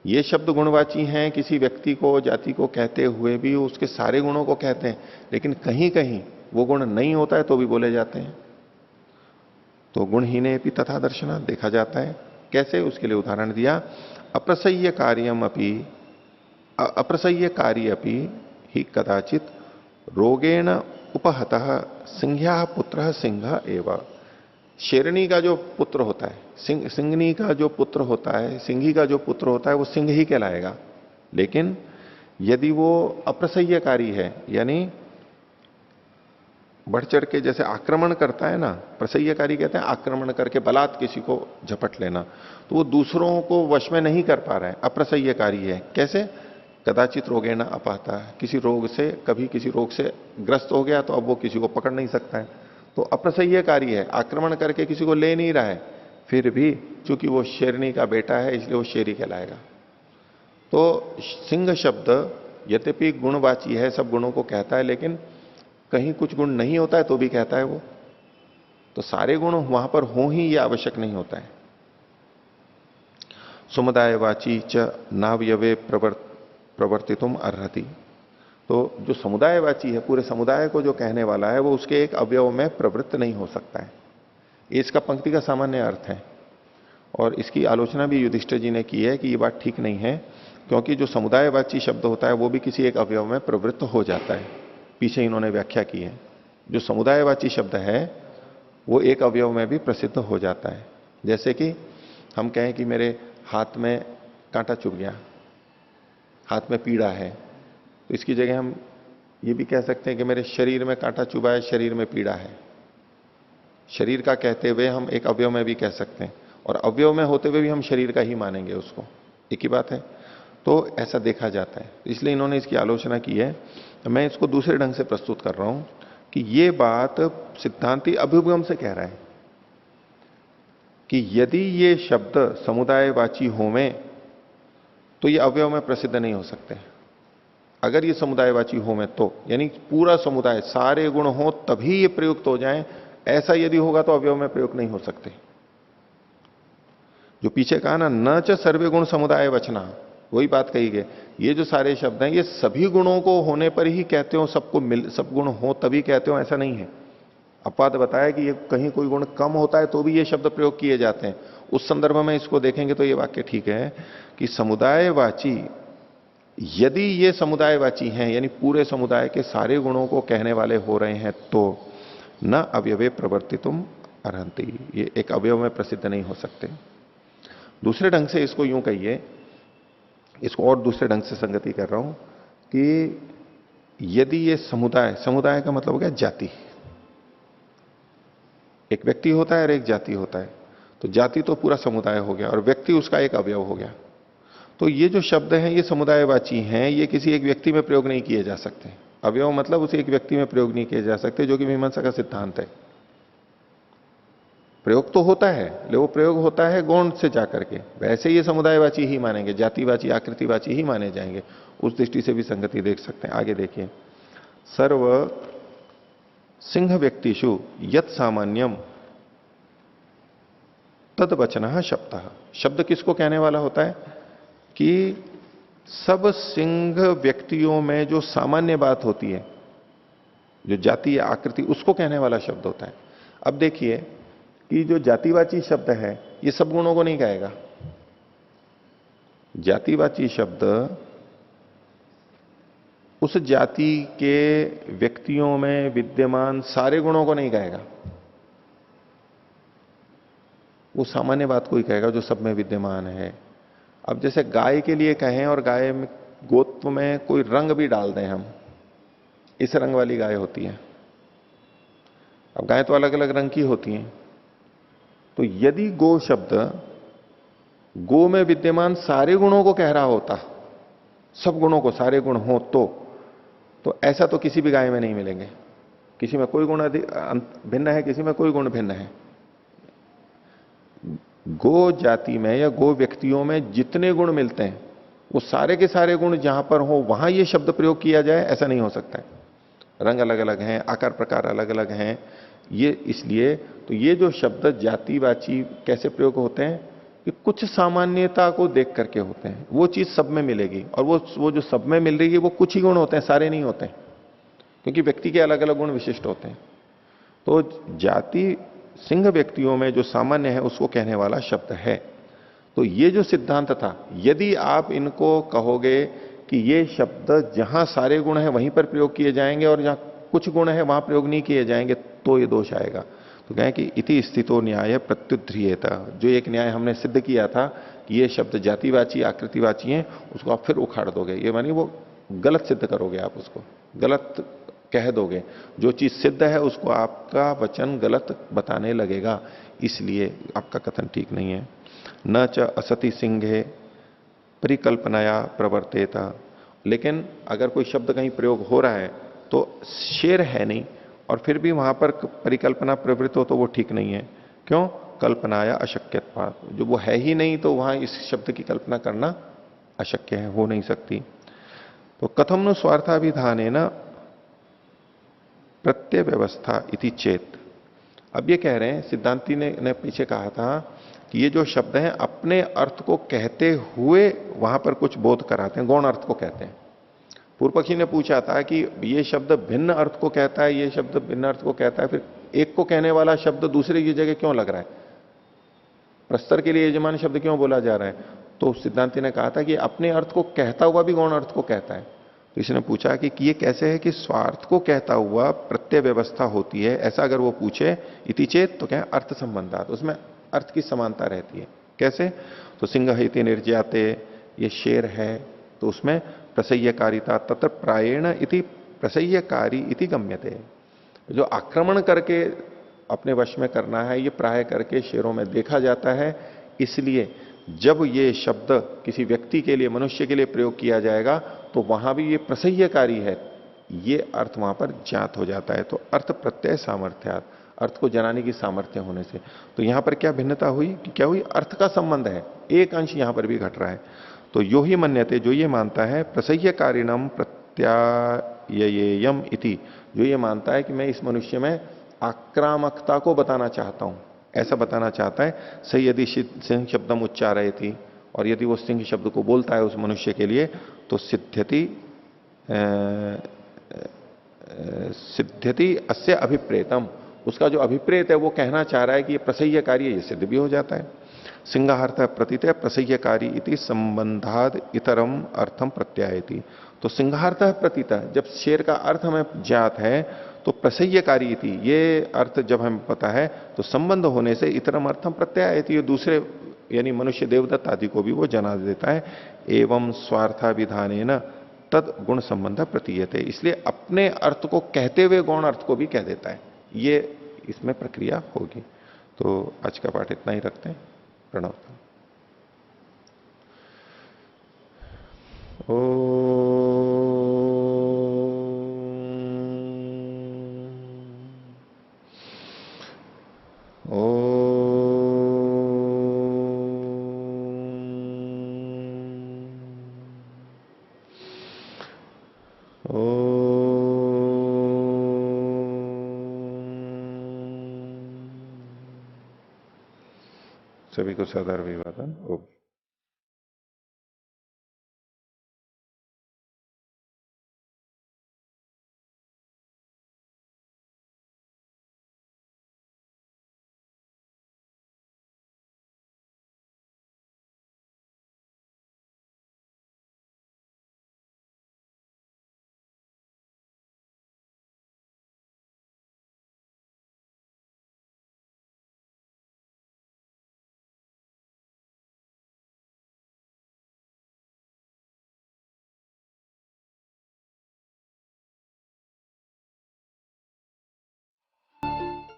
ये शब्द गुणवाची हैं, किसी व्यक्ति को जाति को कहते हुए भी उसके सारे गुणों को कहते हैं, लेकिन कहीं कहीं वो गुण नहीं होता है तो भी बोले जाते हैं। तो गुणहीनेपि तथा दर्शनात् देखा जाता है। कैसे? उसके लिए उदाहरण दिया, अप्रसह्य कार्यम अपि, अप्रसह्य कार्य अपि ही कदाचित रोगेण उपहतः सिंह्या पुत्र सिंह एवं, शेरनी का जो पुत्र होता है, सिंहनी का जो पुत्र होता है, सिंही का जो पुत्र होता है वो सिंह ही कहलाएगा। लेकिन यदि वो अप्रसह्यकारी है यानी बढ़ चढ़ के जैसे आक्रमण करता है ना, प्रसह्यकारी कहते हैं आक्रमण करके बलात् किसी को झपट लेना, तो वो दूसरों को वश में नहीं कर पा रहा है, अप्रसह्यकारी है। कैसे? कदाचित रोगेण अपहता, किसी रोग से, कभी किसी रोग से ग्रस्त हो गया तो अब वो किसी को पकड़ नहीं सकता है, तो अप्रसह्यकारी है, आक्रमण करके किसी को ले नहीं रहा है, फिर भी चूंकि वो शेरनी का बेटा है इसलिए वो शेरी कहलाएगा। तो सिंह शब्द यद्यपि गुणवाची है, सब गुणों को कहता है, लेकिन कहीं कुछ गुण नहीं होता है तो भी कहता है वो। तो सारे गुण वहां पर हो ही ये आवश्यक नहीं होता है। समुदायवाची च नावयवे प्रवर्तितुम अर्हति। तो जो समुदायवाची है, पूरे समुदाय को जो कहने वाला है, वो उसके एक अवयव में प्रवृत्त नहीं हो सकता है। ये इसका पंक्ति का सामान्य अर्थ है। और इसकी आलोचना भी युधिष्ठिर जी ने की है कि ये बात ठीक नहीं है, क्योंकि जो समुदायवाची शब्द होता है वो भी किसी एक अवयव में प्रवृत्त हो जाता है। पीछे इन्होंने व्याख्या की है, जो समुदायवाची शब्द है वो एक अवयव में भी प्रसिद्ध हो जाता है। जैसे कि हम कहें कि मेरे हाथ में कांटा चुभ गया, हाथ में पीड़ा है, तो इसकी जगह हम ये भी कह सकते हैं कि मेरे शरीर में कांटा चुभा है, शरीर में पीड़ा है। शरीर का कहते हुए हम एक अवयव में भी कह सकते हैं, और अवयव में होते हुए भी हम शरीर का ही मानेंगे उसको, एक ही बात है। तो ऐसा देखा जाता है, इसलिए इन्होंने इसकी आलोचना की है। तो मैं इसको दूसरे ढंग से प्रस्तुत कर रहा हूं कि ये बात सिद्धांती अभ्युपगम से कह रहा है कि यदि ये शब्द समुदायवाची होवे तो ये अवयव में प्रसिद्ध नहीं हो सकते। अगर ये समुदायवाची होवे तो यानी पूरा समुदाय, सारे गुण हो तभी ये प्रयुक्त हो जाएं, ऐसा यदि होगा तो अवयव में प्रयोग नहीं हो सकते। जो पीछे कहा ना, न च सर्वे गुण समुदाय वचना, वही बात कही गई। ये जो सारे शब्द हैं ये सभी गुणों को होने पर ही कहते हो, सबको सब गुण हो तभी कहते हो, ऐसा नहीं है। अपवाद बताया कि ये कहीं कोई गुण कम होता है तो भी ये शब्द प्रयोग किए जाते हैं। उस संदर्भ में इसको देखेंगे तो ये वाक्य ठीक है कि समुदायवाची, यदि ये समुदायवाची हैं यानी पूरे समुदाय के सारे गुणों को कहने वाले हो रहे हैं तो न अवयवे प्रवर्तितुम अर्हन्ति, ये एक अवयव में प्रसिद्ध नहीं हो सकते। दूसरे ढंग से इसको यूं कहिए, इसको और दूसरे ढंग से संगति कर रहा हूं कि यदि ये समुदाय, समुदाय का मतलब हो गया जाति, एक व्यक्ति होता है और एक जाति होता है, तो जाति तो पूरा समुदाय हो गया और व्यक्ति उसका एक अवयव हो गया। तो ये जो शब्द हैं ये समुदायवाची हैं, ये किसी एक व्यक्ति में प्रयोग नहीं किए जा सकते। अवयव मतलब उसे एक व्यक्ति में प्रयोग नहीं किए जा सकते, जो कि मीमांसा का सिद्धांत है। प्रयोग तो होता है, लेकिन वो प्रयोग होता है गौण से जाकर के, वैसे ये समुदायवाची ही मानेंगे, जातिवाची आकृतिवाची ही माने जाएंगे। उस दृष्टि से भी संगति देख सकते हैं। आगे देखिए, सर्व सिंह व्यक्तिषु यत सामान्यम तद वचन शब्द। शब्द किसको कहने वाला होता है कि सब सिंह व्यक्तियों में जो सामान्य बात होती है, जो जाति या आकृति, उसको कहने वाला शब्द होता है। अब देखिए कि जो जातिवाची शब्द है ये सब गुणों को नहीं कहेगा। जातिवाची शब्द उस जाति के व्यक्तियों में विद्यमान सारे गुणों को नहीं कहेगा, वो सामान्य बात को ही कहेगा जो सब में विद्यमान है। अब जैसे गाय के लिए कहें और गाय में गोत्व में कोई रंग भी डाल दें हम, इस रंग वाली गाय होती है। अब गाय तो अलग अलग रंग की होती हैं, तो यदि गो शब्द गो में विद्यमान सारे गुणों को कह रहा होता, सब गुणों को, सारे गुण हो तो ऐसा तो किसी भी गाय में नहीं मिलेंगे। किसी में कोई गुण भिन्न है, किसी में कोई गुण भिन्न है। गो जाति में या गो व्यक्तियों में जितने गुण मिलते हैं वो सारे के सारे गुण जहां पर हो वहां ये शब्द प्रयोग किया जाए, ऐसा नहीं हो सकता है। रंग अलग अलग हैं, आकार प्रकार अलग अलग हैं, ये इसलिए तो ये जो शब्द जातिवाची कैसे प्रयोग होते हैं कि कुछ सामान्यता को देख करके होते हैं। वो चीज सब में मिलेगी, और वो जो सब में मिल रही है वो कुछ ही गुण होते हैं, सारे नहीं होते, क्योंकि व्यक्ति के अलग अलग गुण विशिष्ट होते हैं। तो जाति सिंह व्यक्तियों में जो सामान्य है उसको कहने वाला शब्द है। तो ये जो सिद्धांत था, यदि आप इनको कहोगे कि ये शब्द जहां सारे गुण हैं वहीं पर प्रयोग किए जाएंगे और जहां कुछ गुण है वहां प्रयोग नहीं किए जाएंगे, तो ये दोष आएगा। तो कहें कि इति स्थितो न्याय प्रत्युद्ध्रियेता, जो एक न्याय हमने सिद्ध किया था कि ये शब्द जातिवाची आकृतिवाची हैं, उसको आप फिर उखाड़ दोगे, ये मानी वो गलत सिद्ध करोगे, आप उसको गलत कह दोगे। जो चीज सिद्ध है उसको आपका वचन गलत बताने लगेगा, इसलिए आपका कथन ठीक नहीं है। न च असति सिंहे परिकल्पनाया प्रवर्तेता, लेकिन अगर कोई शब्द कहीं प्रयोग हो रहा है तो शेर है नहीं और फिर भी वहां पर परिकल्पना प्रवृत्त हो तो वो ठीक नहीं है। क्यों? कल्पनाया अशक्यत्वात्, जो वो है ही नहीं तो वहां इस शब्द की कल्पना करना अशक्य है, हो नहीं सकती। तो कथम नु स्वार्थाभिधानेन प्रत्यय व्यवस्था इति चेत, अब ये कह रहे हैं, सिद्धांति ने पीछे कहा था कि ये जो शब्द हैं अपने अर्थ को कहते हुए वहां पर कुछ बोध कराते हैं, गौण अर्थ को कहते हैं। पूर्व पक्षी ने पूछा था कि ये शब्द भिन्न अर्थ को कहता है, ये शब्द भिन्न अर्थ को कहता है, फिर एक को कहने वाला शब्द दूसरे की जगह क्यों लग रहा है, प्रस्तर के लिए यजमान शब्द क्यों बोला जा रहा है? तो सिद्धांति ने कहा था कि अपने अर्थ को कहता हुआ भी गौण अर्थ को कहता है। तो इसने पूछा कि ये कैसे है कि स्वार्थ को कहता हुआ प्रत्यय व्यवस्था होती है, ऐसा अगर वो पूछे इति चेत तो क्या अर्थ संबंधात, उसमें अर्थ की समानता रहती है। कैसे? तो सिंह इति निर्जाते, ये शेर है तो उसमें प्रसह्यकारिता तत्र प्रायेण इति प्रसह्यकारी इति गम्यते, जो आक्रमण करके अपने वश में करना है ये प्राय करके शेरों में देखा जाता है। इसलिए जब ये शब्द किसी व्यक्ति के लिए, मनुष्य के लिए प्रयोग किया जाएगा तो वहां भी ये प्रसह्यकारी है, ये अर्थ वहां पर ज्ञात हो जाता है। तो अर्थ प्रत्यय सामर्थ्यात, अर्थ को जनाने की सामर्थ्य होने से। तो यहां पर क्या भिन्नता हुई कि क्या हुई, अर्थ का संबंध है, एक अंश यहां पर भी घट रहा है। तो यो ही मन्यते, जो ये मानता है प्रसह्यकारिणम प्रत्याययेयम इति, जो ये मानता है कि मैं इस मनुष्य में आक्रामकता को बताना चाहता हूं, ऐसा बताना चाहता है। सही यदि सिंह शब्दम उच्चारय थी, और यदि वो सिंह शब्द को बोलता है उस मनुष्य के लिए, तो सिद्ध्यति अस्य अभिप्रेतम, उसका जो अभिप्रेत है वो कहना चाह रहा है कि ये प्रसह्यकारी है, ये सिद्ध भी हो जाता है। सिंहार्थ प्रतीत प्रसह्यकारी इति संबंधाद इतरम अर्थम प्रत्यायति। तो सिंहार्थ प्रतीत, जब शेर का अर्थ हमें ज्ञात है तो प्रसह्यकारी इति, ये अर्थ जब हमें पता है तो संबंध होने से इतरम अर्थम प्रत्यायति, ये दूसरे यानी मनुष्य देवदत्त आदि को भी वो जना देता है। एवं स्वार्था विधानेन तद गुण संबंध प्रतीयते, इसलिए अपने अर्थ को कहते हुए गौण अर्थ को भी कह देता है, ये इसमें प्रक्रिया होगी। तो आज का पाठ इतना ही रखते हैं। प्रणव। सभी को सदर अभिवादन। ओम।